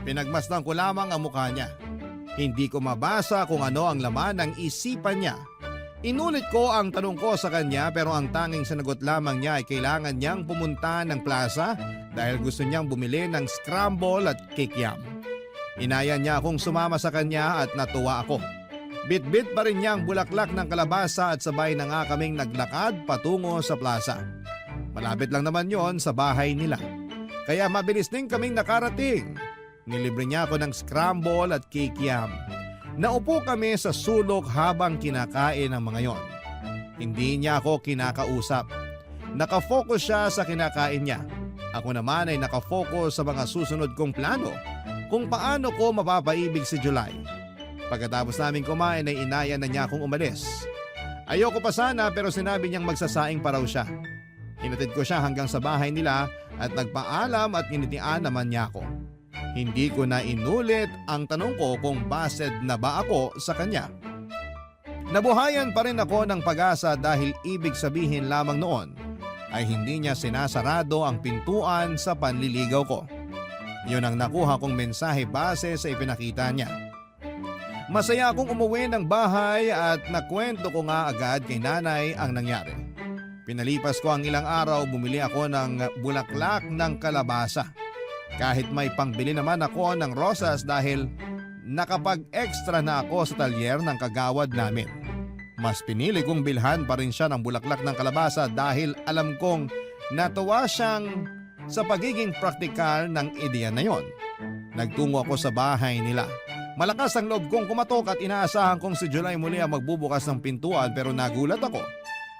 Pinagmasdan ko lamang ang mukha niya. Hindi ko mabasa kung ano ang laman ng isipan niya. Inulit ko ang tanong ko sa kanya pero ang tanging sinagot lamang niya ay kailangan niyang pumunta ng plaza dahil gusto niyang bumili ng scramble at kikiam. Inaya niya akong sumama sa kanya at natuwa ako. Bit-bit pa rin niya ang bulaklak ng kalabasa at sabay na nga kaming naglakad patungo sa plaza. Malapit lang naman yon sa bahay nila. Kaya mabilis din kaming nakarating. Nilibre niya ako ng scramble at kikiam. Naupo kami sa sulok habang kinakain ang mga yon. Hindi niya ako kinakausap. Nakafocus siya sa kinakain niya. Ako naman ay nakafocus sa mga susunod kong plano kung paano ko mapapaibig si July. Pagkatapos namin kumain ay inaya na niya akong umalis. Ayoko pa sana pero sinabi niyang magsasaing pa raw siya. Hinatid ko siya hanggang sa bahay nila at nagpaalam at nginitian naman niya ako. Hindi ko na inulit ang tanong ko kung based na ba ako sa kanya. Nabuhayan pa rin ako ng pag-asa dahil ibig sabihin lamang noon ay hindi niya sinasarado ang pintuan sa panliligaw ko. Yun ang nakuha kong mensahe base sa ipinakita niya. Masaya akong umuwi ng bahay at nakwento ko nga agad kay nanay ang nangyari. Pinalipas ko ang ilang araw, bumili ako ng bulaklak ng kalabasa. Kahit may pangbili naman ako ng rosas dahil nakapag-extra na ako sa talyer ng kagawad namin. Mas pinili kong bilhan pa rin siya ng bulaklak ng kalabasa dahil alam kong natuwa siyang sa pagiging praktikal ng ideya na yon. Nagtungo ako sa bahay nila. Malakas ang loob kong kumatok at inaasahan kong si July muli ang magbubukas ng pintuan pero nagulat ako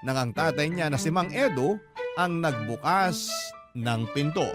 nang ang tatay niya na si Mang Edo ang nagbukas ng pinto.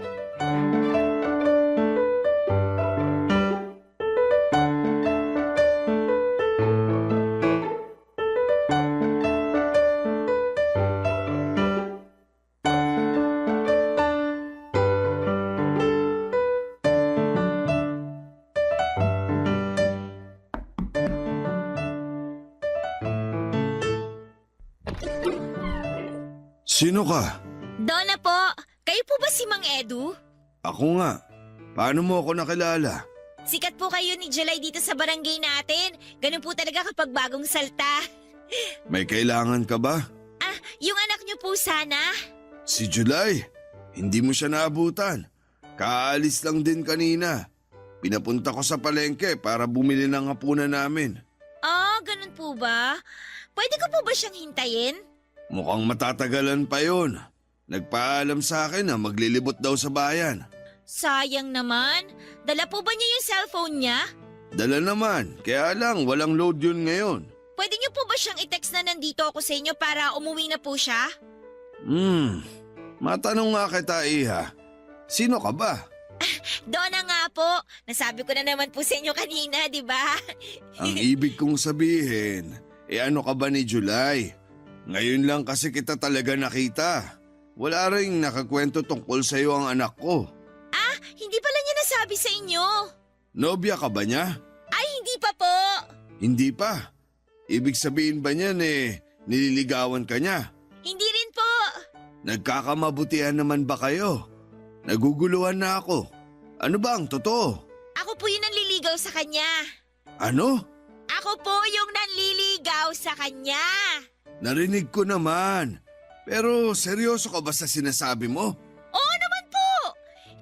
Sino ka? Donna po, kayo po ba si Mang Edu? Ako nga. Paano mo ako nakilala? Sikat po kayo ni July dito sa barangay natin. Ganun po talaga kapag bagong salta. May kailangan ka ba? Ah, yung anak niyo po sana? Si July. Hindi mo siya naabutan. Kaalis lang din kanina. Pinapunta ko sa palengke para bumili ng hapunan namin. Oh, ganun po ba? Pwede ko po ba siyang hintayin? Mukhang matatagalan pa yun. Nagpaalam sa akin na maglilibot daw sa bayan. Sayang naman. Dala po ba niya yung cellphone niya? Dala naman, kaya lang walang load yun ngayon. Pwede niyo po ba siyang i-text na nandito ako sa inyo para umuwi na po siya? Matanong nga kita, Iha. Sino ka ba? Donna nga po. Nasabi ko na naman po sa inyo kanina, di ba? Ang ibig kong sabihin, ano ka ba ni July? Ngayon lang kasi kita talaga nakita. Wala ring nakakwento tungkol sa iyo ang anak ko. Ah, hindi pala niya nasabi sa inyo. Nobya ka ba niya? Ay, hindi pa po. Hindi pa. Ibig sabihin ba niyan nililigawan ka niya? Hindi rin po. Nagkakamabutihan naman ba kayo? Naguguluhan na ako. Ano ba ang totoo? Ako po yung nanliligaw sa kanya. Ano? Ako po yung nanliligaw sa kanya. Narinig ko naman. Pero seryoso ka ba sa sinasabi mo? Oo naman po.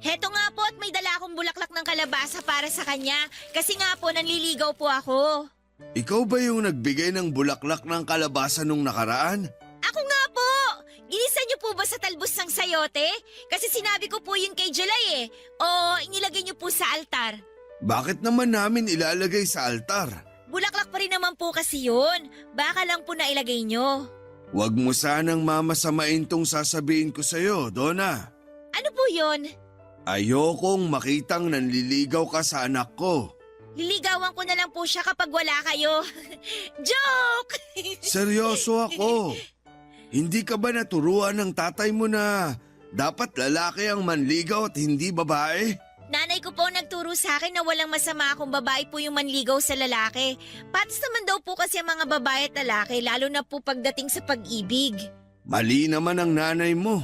Heto nga po at may dala akong bulaklak ng kalabasa para sa kanya. Kasi nga po nanliligaw po ako. Ikaw ba yung nagbigay ng bulaklak ng kalabasa nung nakaraan? Ako nga po. Ginisa niyo po ba sa talbos ng sayote? Kasi sinabi ko po yun kay July eh. O inilagay niyo po sa altar. Bakit naman namin ilalagay sa altar? Bulaklak pa rin naman po kasi yun. Baka lang po nailagay nyo. Huwag mo sanang mamasamain tong sasabihin ko sa'yo, Donna. Ano po yun? Ayokong makitang nanliligaw ka sa anak ko. Liligawan ko na lang po siya kapag wala kayo. Joke! Seryoso ako. Hindi ka ba naturuan ng tatay mo na dapat lalaki ang manligaw at hindi babae? Nanay ko po nagturo sa akin na walang masama kung babae po yung manligaw sa lalaki. Patas naman daw po kasi ang mga babae at lalaki, lalo na po pagdating sa pag-ibig. Mali naman ang nanay mo.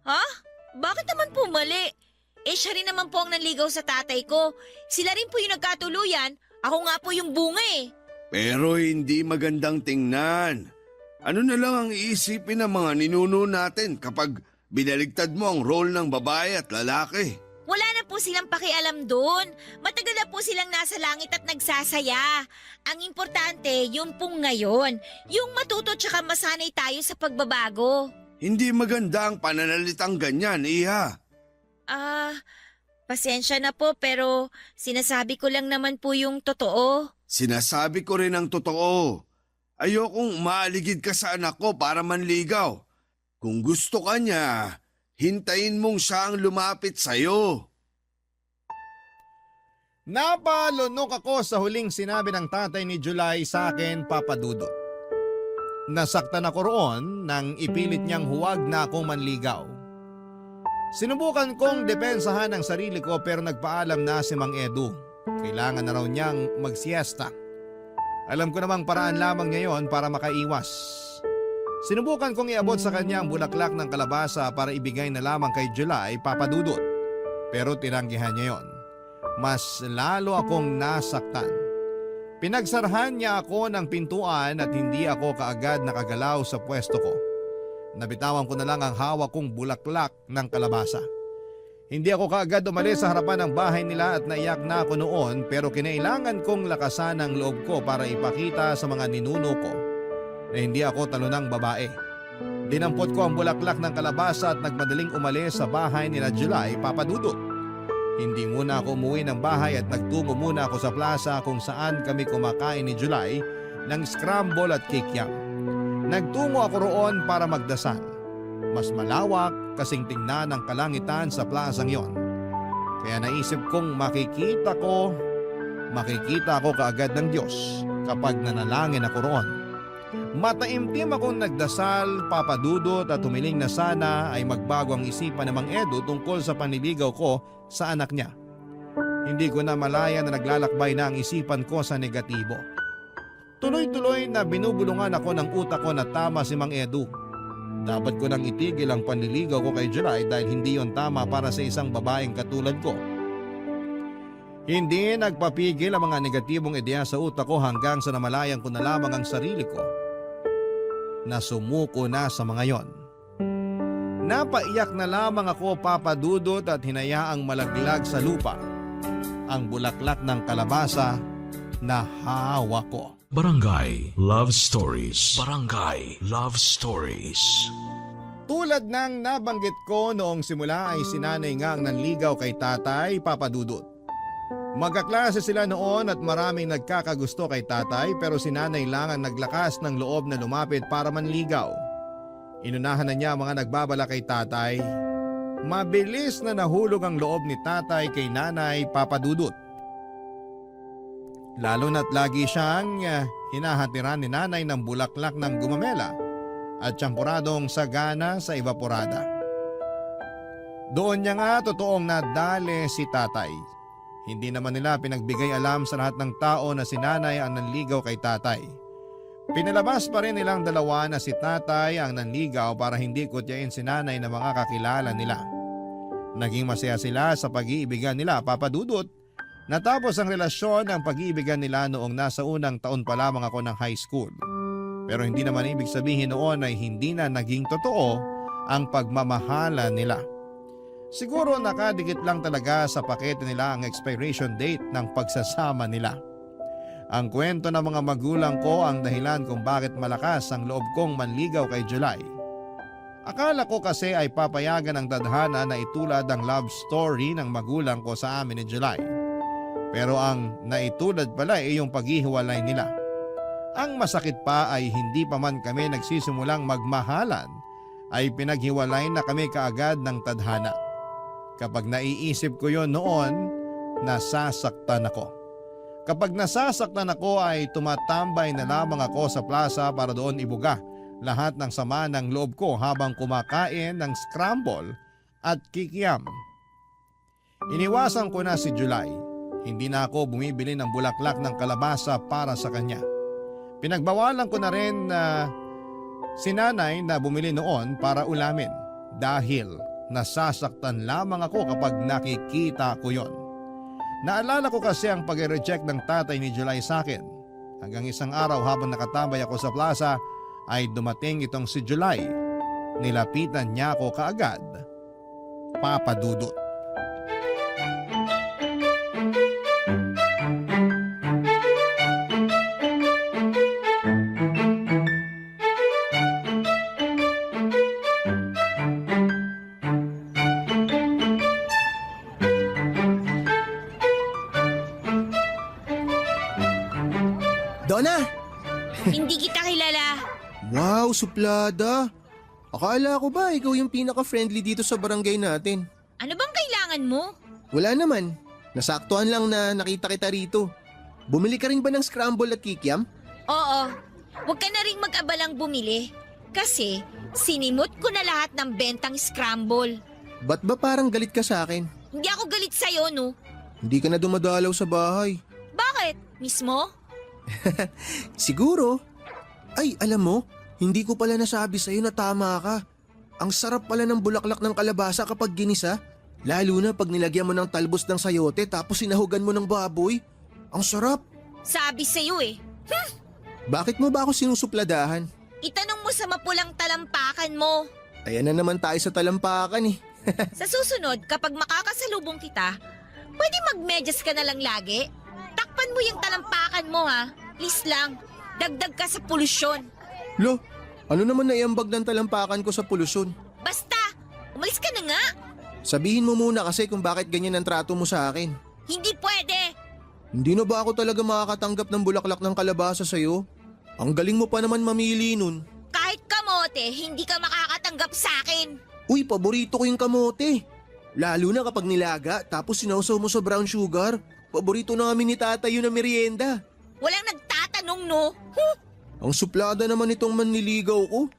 Ha? Bakit naman po mali? Siya rin naman po ang nanligaw sa tatay ko. Sila rin po yung nagkatuluyan. Ako nga po yung bunga eh. Pero hindi magandang tingnan. Ano na lang ang iisipin ng mga ninuno natin kapag binaligtad mo ang role ng babae at lalaki? Wala na po silang pakialam doon. Matagal na po silang nasa langit at nagsasaya. Ang importante, yung pong ngayon. Yung matuto tsaka masanay tayo sa pagbabago. Hindi maganda ang pananalitang ganyan, Iha. Pasensya na po pero sinasabi ko lang naman po yung totoo. Sinasabi ko rin ang totoo. Ayokong maaligid ka sa anak ko para manligaw. Kung gusto ka niya, hintayin mong siya ang lumapit sa'yo. Napalunok ako sa huling sinabi ng tatay ni July sa akin, Papa Dudut. Nasaktan ako roon nang ipilit niyang huwag na akong manligaw. Sinubukan kong depensahan ang sarili ko pero nagpaalam na si Mang Edu. Kailangan na raw niyang magsiesta. Alam ko namang paraan lamang niya yon para makaiwas. Sinubukan kong iabot sa kanya ang bulaklak ng kalabasa para ibigay na lamang kay July, Papa Dudut. Pero tinanggihan niya yon. Mas lalo akong nasaktan. Pinagsarhan niya ako ng pintuan at hindi ako kaagad nakagalaw sa pwesto ko. Nabitawan ko na lang ang hawak kong bulaklak ng kalabasa. Hindi ako kaagad umalis sa harapan ng bahay nila at naiyak na ako noon pero kinailangan kong lakasan ang loob ko para ipakita sa mga ninuno ko na hindi ako talunang babae. Dinampot ko ang bulaklak ng kalabasa at nagmadaling umalis sa bahay nila July, Papa Dudut. Hindi muna ako umuwi ng bahay at nagtungo muna ako sa plaza kung saan kami kumakain ni July ng scramble at kikiam. Nagtungo ako roon para magdasal. Mas malawak kasing tingnan ang kalangitan sa plazang yon. Kaya naisip kong makikita ko kaagad ng Diyos kapag nanalangin ako roon. Mataimtim akong nagdasal, Papa Dudut, at humiling na sana ay magbago ang isipan ng Mang Edu tungkol sa panliligaw ko sa anak niya. Hindi ko na malaya na naglalakbay na ang isipan ko sa negatibo. Tuloy-tuloy na binubulungan ako ng utak ko na tama si Mang Edu. Dapat ko nang itigil ang panliligaw ko kay July dahil hindi yon tama para sa isang babaeng katulad ko. Hindi nagpapigil ang mga negatibong ideya sa utak ko hanggang sa namalayan ko na lamang ang sarili ko na sumuko na sa mga yon. Napaiyak na lamang ako, Papa Dudut, at hinayaang malaglag sa lupa ang bulaklak ng kalabasa na hawak ko. Barangay Love Stories. Barangay Love Stories. Tulad ng nabanggit ko noong simula ay sinanay nga ang nanligaw kay tatay, Papa Dudut. Magkaklase sila noon at maraming nagkakagusto kay tatay pero si nanay lang ang naglakas ng loob na lumapit para manligaw. Inunahan na niya ang mga nagbabala kay tatay. Mabilis na nahulog ang loob ni tatay kay nanay, Papa Dudut. Lalo na't lagi siyang hinahatiran ni nanay ng bulaklak ng gumamela at tsampuradong sagana sa evaporada. Doon niya nga totoong nadali si tatay. Hindi naman nila pinagbigay alam sa lahat ng tao na si nanay ang nanligaw kay tatay. Pinalabas pa rin nilang dalawa na si tatay ang nanligaw para hindi kutyain si nanay ng mga kakilala nila. Naging masaya sila sa pag-iibigan nila, Papa Dudut. Natapos ang relasyon ng pag-iibigan nila noong nasa unang taon pa lamang ako ng high school. Pero hindi naman ibig sabihin noon ay hindi na naging totoo ang pagmamahala nila. Siguro nakadikit lang talaga sa pakete nila ang expiration date ng pagsasama nila. Ang kwento ng mga magulang ko ang dahilan kung bakit malakas ang loob kong manligaw kay July. Akala ko kasi ay papayagan ng tadhana na itulad ang love story ng magulang ko sa amin ni July. Pero ang naitulad pala ay yung paghihiwalay nila. Ang masakit pa ay hindi pa man kami nagsisimulang magmahalan ay pinaghiwalay na kami kaagad ng tadhana. Kapag naiisip ko yon noon, nasasaktan ako. Kapag nasasaktan ako ay tumatambay na lamang ako sa plaza para doon ibuga lahat ng sama ng loob ko habang kumakain ng scramble at kikiam. Iniwasan ko na si July. Hindi na ako bumibili ng bulaklak ng kalabasa para sa kanya. Pinagbawalan ko na rin si nanay na bumili noon para ulamin dahil nasasaktan lamang ako kapag nakikita ko yon. Naalala ko kasi ang pag-reject ng tatay ni July sa akin. Hanggang isang araw habang nakatambay ako sa plaza ay dumating itong si July. Nilapitan niya ako kaagad. Papa Dudut. Donna! Hindi kita kilala. Wow, suplada! Akala ko ba ikaw yung pinaka-friendly dito sa barangay natin? Ano bang kailangan mo? Wala naman. Nasaktuhan lang na nakita kita rito. Bumili ka rin ba ng scramble at kikiam? Oo. Huwag ka na rin mag-abalang bumili. Kasi sinimot ko na lahat ng bentang scramble. Ba't ba parang galit ka sa akin? Hindi ako galit sa'yo, no? Hindi ka na dumadalaw sa bahay. Bakit? Mismo? Siguro. Ay, alam mo, hindi ko pala nasabi sa'yo na tama ka. Ang sarap pala ng bulaklak ng kalabasa kapag ginisa. Lalo na pag nilagyan mo ng talbos ng sayote tapos sinahugan mo ng baboy. Ang sarap. Sabi sa'yo eh. Bakit mo ba ako sinusupladahan? Itanong mo sa mapulang talampakan mo. Ayan na naman tayo sa talampakan eh. Sa susunod, kapag makakasalubong kita, pwede magmedyas ka na lang lagi. Takpan mo yung talampakan mo ha. Please lang. Dagdag ka sa polusyon. Lo, ano naman naiambag ng talampakan ko sa polusyon? Basta, umalis ka na nga. Sabihin mo muna kasi kung bakit ganyan ang trato mo sa akin. Hindi pwede. Hindi na ba ako talaga makakatanggap ng bulaklak ng kalabasa sa'yo? Ang galing mo pa naman mamili nun. Kahit kamote, hindi ka makakatanggap sa akin. Uy, paborito ko yung kamote. Lalo na kapag nilaga tapos sinausaw mo sa brown sugar. Paborito namin ni tatay yun na merienda. Walang nagtatanong, no? Ang suplada naman itong manliligaw ko.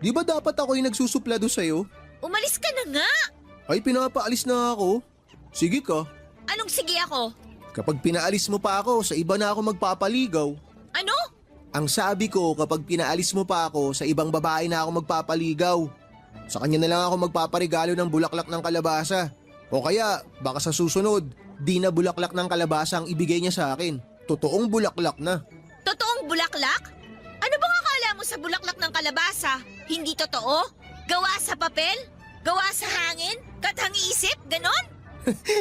Di ba dapat ako yung nagsusuplado sa'yo? Umalis ka na nga. Ay, pinapaalis na ako. Sige ka. Anong sige ako? Kapag pinaalis mo pa ako, sa iba na ako magpapaligaw. Ano? Ang sabi ko, kapag pinaalis mo pa ako, sa ibang babae na ako magpapaligaw. Sa kanya na lang ako magpaparigalo ng bulaklak ng kalabasa. O kaya, baka sa susunod, di na bulaklak ng kalabasa ang ibigay niya sa akin. Totoong bulaklak na. Totoong bulaklak? Ano bang akala mo sa bulaklak ng kalabasa? Hindi totoo? Gawa sa papel? Gawa sa hangin? Kathang isip? Ganon?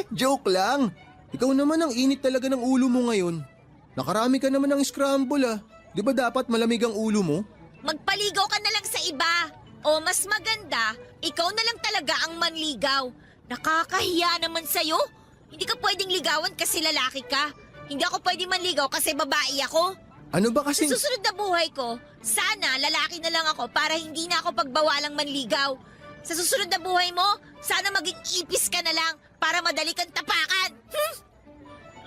Joke lang. Ikaw naman ang init talaga ng ulo mo ngayon. Nakarami ka naman ng scramble ah. Di ba dapat malamig ang ulo mo? Magpaligaw ka na lang sa iba. O mas maganda, ikaw na lang talaga ang manligaw. Nakakahiya naman sa'yo. Hindi ka pwedeng ligawan kasi lalaki ka. Hindi ako pwedeng manligaw kasi babae ako. Ano ba Sa kasing... susunod na buhay ko, sana lalaki na lang ako para hindi na ako pagbawalang manligaw. Sa susunod na buhay mo, sana maging ipis ka na lang para madali kang tapakan.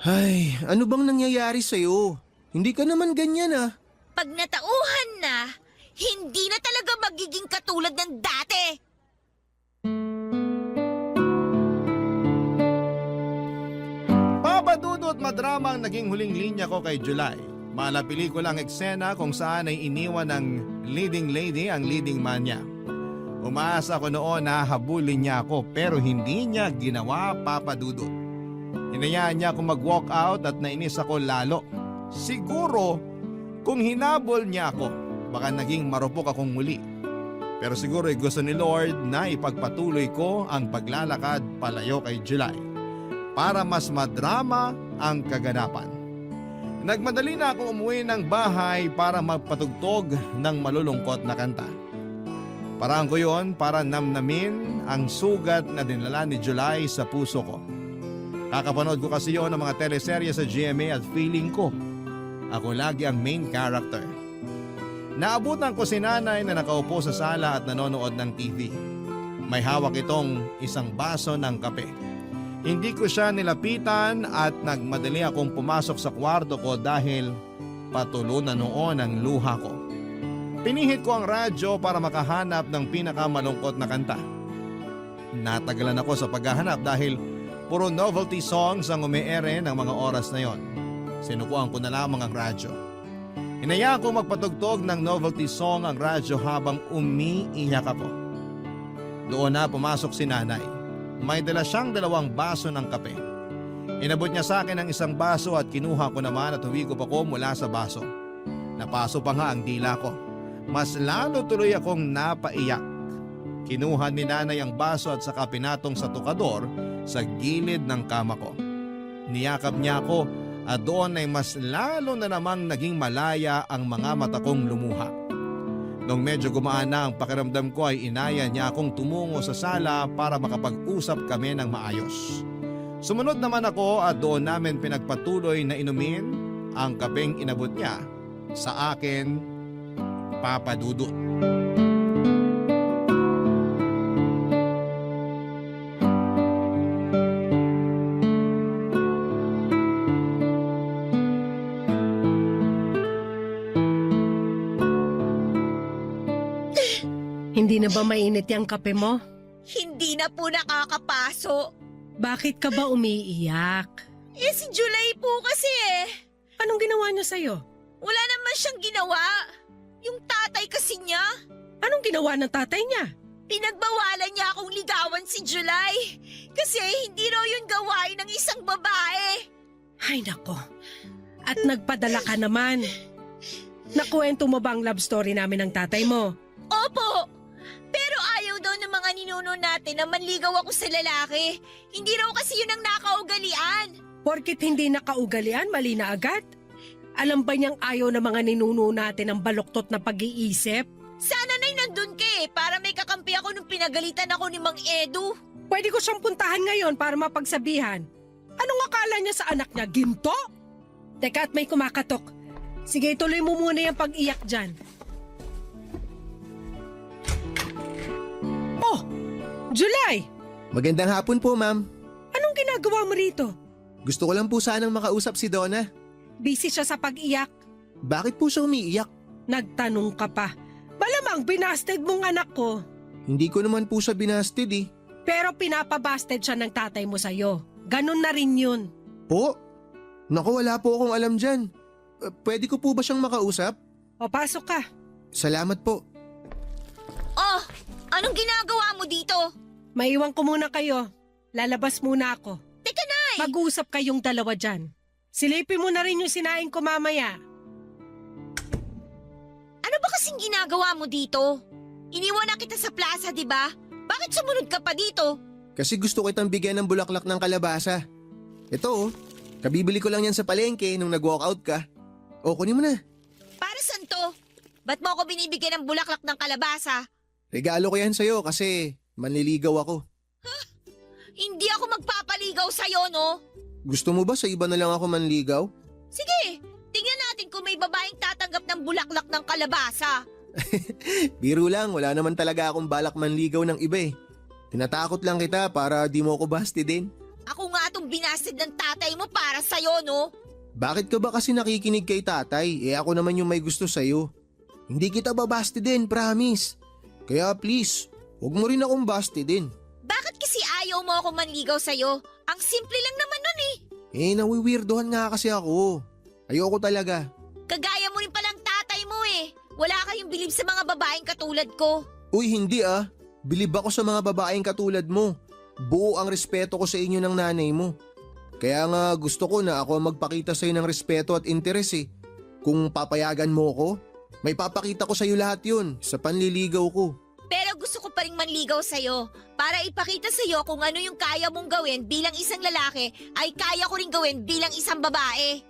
Ay, ano bang nangyayari sa'yo? Hindi ka naman ganyan ah. Pag natauhan na, hindi na talaga magiging katulad ng dati. Papadudot madrama ang naging huling linya ko kay July. Mala pelikulang eksena kung saan ay iniwan ng leading lady ang leading man niya. Umaasa ko noon na habulin niya ako pero hindi niya ginawa, Papadudot. Hinayaan niya akong mag-walk out at nainis ako lalo. Siguro kung hinabol niya ako, baka naging marupok akong muli. Pero siguro ay gusto ni Lord na ipagpatuloy ko ang paglalakad palayo kay July para mas madrama ang kaganapan. Nagmadali na akong umuwi ng bahay para magpatugtog ng malulungkot na kanta. Parang ko yun para namnamin ang sugat na dinala ni July sa puso ko. Kakapanood ko kasi yun ng mga teleserye sa GMA at feeling ko, ako lagi ang main character. Naabutan ko si nanay na nakaupo sa sala at nanonood ng TV. May hawak itong isang baso ng kape. Hindi ko siya nilapitan at nagmadali akong pumasok sa kwarto ko dahil patulo na noon ang luha ko. Pinihit ko ang radyo para makahanap ng pinakamalungkot na kanta. Natagalan ako sa paghahanap dahil puro novelty songs ang umeere ng mga oras na yon. Sinukuan ko na lamang ang radyo. Hinayaan ko magpatugtog ng novelty song ang radyo habang umiiyak ako. Doon na pumasok si nanay. May dala siyang 2 baso ng kape. Inabot niya sa akin ang isang baso at kinuha ko naman at huwigop ako mula sa baso. Napaso pa nga ang dila ko. Mas lalo tuloy akong napaiyak. Kinuha ni nanay ang baso at saka pinatong sa tukador sa gilid ng kama ko. Niyakap niya ako at doon ay mas lalo na namang naging malaya ang mga mata kong lumuha. Nung medyo gumaan na ang pakiramdam ko ay inaya niya akong tumungo sa sala para makapag-usap kami ng maayos. Sumunod naman ako at doon namin pinagpatuloy na inumin ang kapeng inabot niya sa akin, Papadudot. Hindi na ba mainit yung kape mo? Hindi na po nakakapaso. Bakit ka ba umiiyak? Eh si July po kasi eh. Anong ginawa niya sa'yo? Wala naman siyang ginawa. Yung tatay kasi niya. Anong ginawa ng tatay niya? Pinagbawalan niya akong ligawan si July. Kasi hindi raw yun gawain ng isang babae. Ay nako. At nagpadala ka naman. Nakuwento mo ba ang love story namin ng tatay mo? Opo. Pero ayaw daw ng mga ninuno natin na manligaw ako sa lalaki. Hindi raw kasi yun ang nakaugalian. Porkit hindi nakaugalian, mali na agad? Alam ba niyang ayaw ng mga ninuno natin ang baluktot na pag-iisip? Sana na'y nandun ka eh, para may kakampi ako nung pinagalitan ako ni Mang Edu. Pwede ko siyang puntahan ngayon para mapagsabihan. Anong akala niya sa anak niya? Ginto? Teka at may kumakatok. Sige, tuloy mo muna yung pag-iyak dyan. Oh! July! Magandang hapon po, ma'am. Anong ginagawa mo rito? Gusto ko lang po sanang makausap si Donna. Busy siya sa pag-iyak. Bakit po siya umiiyak? Nagtanong ka pa. Malamang binasted mong anak ko. Hindi ko naman po siya binasted eh. Pero pinapabasted siya ng tatay mo sa'yo. Ganon na rin yun. Po? Naku, wala po akong alam dyan. Pwede ko po ba siyang makausap? O pasok ka. Salamat po. Oh, anong ginagawa mo dito? Maiwan ko muna kayo. Lalabas muna ako. Teka, Nay! Mag-uusap kayong dalawa dyan. Silipin mo na rin yung sinaing ko mamaya. Ano ba kasing ginagawa mo dito? Iniwan na kita sa plaza, di ba? Bakit sumunod ka pa dito? Kasi gusto kitang bigyan ng bulaklak ng kalabasa. Ito oh, kabibili ko lang yan sa palengke nung nag-walkout ka. O, kunin mo na. Para saan to? Ba't mo ako binibigyan ng bulaklak ng kalabasa? Regalo ko yan sa'yo kasi manliligaw ako. Hindi ako magpapaligaw sa'yo, no? Gusto mo ba sa iba na lang ako manligaw? Sige, tingnan natin kung may babaeng tatanggap ng bulaklak ng kalabasa. Biro lang, wala naman talaga akong balak manligaw ng iba eh. Tinatakot lang kita para di mo ako basti din. Ako nga itong binasted ng tatay mo para sa'yo, no? Bakit ka ba kasi nakikinig kay tatay? Eh ako naman yung may gusto sa'yo. Hindi kita babasti din, promise. Kaya please, huwag mo rin akong basti din. Bakit kasi ayaw mo ako manligaw sa'yo? Ang simple lang naman nun eh. Eh nawiwirdohan nga kasi ako. Ayoko talaga. Kagaya mo rin palang tatay mo eh. Wala kayong bilib sa mga babaeng katulad ko. Uy, hindi ah. Bilib ako sa mga babaeng katulad mo. Buo ang respeto ko sa inyo ng nanay mo. Kaya nga gusto ko na ako ang magpakita sa'yo ng respeto at interes eh. Kung papayagan mo ko, may papakita ko sa'yo lahat yun sa panliligaw ko. Pero gusto ko pa rin manligaw sa'yo para ipakita sa'yo kung ano yung kaya mong gawin bilang isang lalaki ay kaya ko rin gawin bilang isang babae.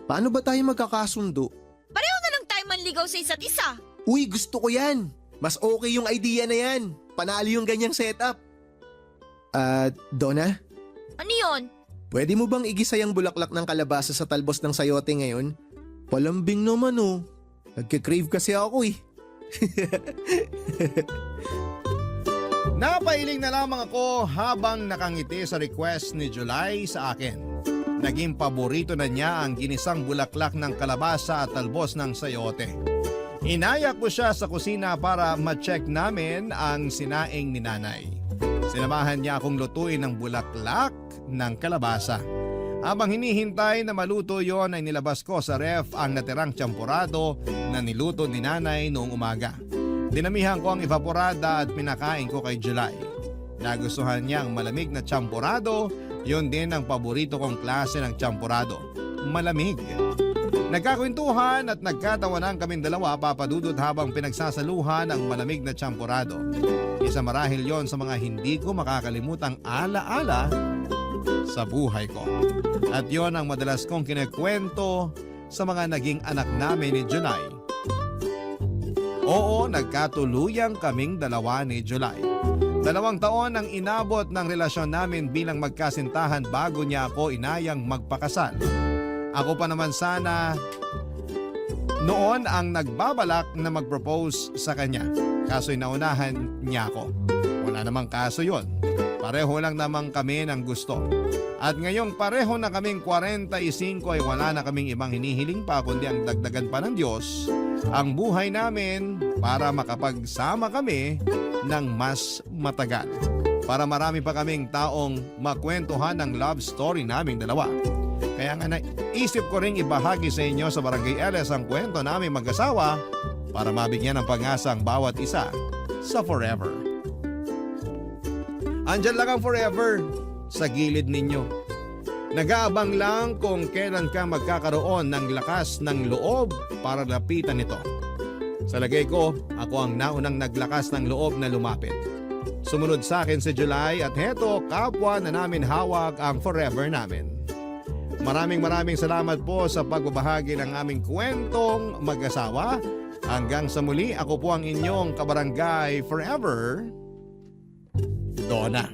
Paano ba tayo magkakasundo? Pareho na lang tayo manligaw sa isa't isa. Uy, gusto ko yan. Mas okay yung idea na yan. Panalo yung ganyang setup. Donna? Ano yun? Pwede mo bang igisa yung bulaklak ng kalabasa sa talbos ng sayote ngayon? Palambing naman oh. Nagka-crave kasi ako eh. Napailing na lamang ako habang nakangiti sa request ni July sa akin. Naging paborito na niya ang ginisang bulaklak ng kalabasa at talbos ng sayote. Inaya ko siya sa kusina para ma-check namin ang sinaing ni nanay. Sinamahan niya akong lutuin ng bulaklak ng kalabasa. Habang hinihintay na maluto yon ay nilabas ko sa ref ang natirang tsampurado na niluto ni nanay noong umaga. Dinamihan ko ang evaporada at pinakain ko kay July. Nagustuhan niya ang malamig na tsampurado, yun din ang paborito kong klase ng tsampurado, malamig. Nagkakwentuhan at nagkatawanan kaming dalawa papadudod habang pinagsasaluhan ang malamig na tsampurado. Isa marahil yon sa mga hindi ko makakalimutang alaala sa buhay ko. At yon ang madalas kong kinekwento sa mga naging anak namin ni July. Oo, nagkatuluyang kaming dalawa ni July. 2 taon ang inabot ng relasyon namin bilang magkasintahan bago niya ako inayang magpakasal. Ako pa naman sana noon ang nagbabalak na mag-propose sa kanya. Kaso'y naunahan niya ako. Wala namang kaso yon. Pareho lang naman kami ng gusto. At ngayong pareho na kaming 45 ay wala na kaming ibang hinihiling pa kundi ang dagdagan pa ng Diyos ang buhay namin para makapagsama kami ng mas matagal. Para marami pa kaming taong makwentuhan ng love story naming dalawa. Kaya nga naisip ko ring ibahagi sa inyo sa Barangay LS ang kwento naming mag-asawa para mabigyan ng pag-asa ang bawat isa sa forever. Andyan lang ang forever sa gilid ninyo. Nag-aabang lang kung kailan ka magkakaroon ng lakas ng loob para lapitan ito. Sa lagay ko, ako ang naunang naglakas ng loob na lumapit. Sumunod sa akin si July at heto, kapwa na namin hawak ang forever namin. Maraming salamat po sa pagbabahagi ng aming kwentong mag-asawa. Hanggang sa muli, ako po ang inyong kabarangay forever, Donna.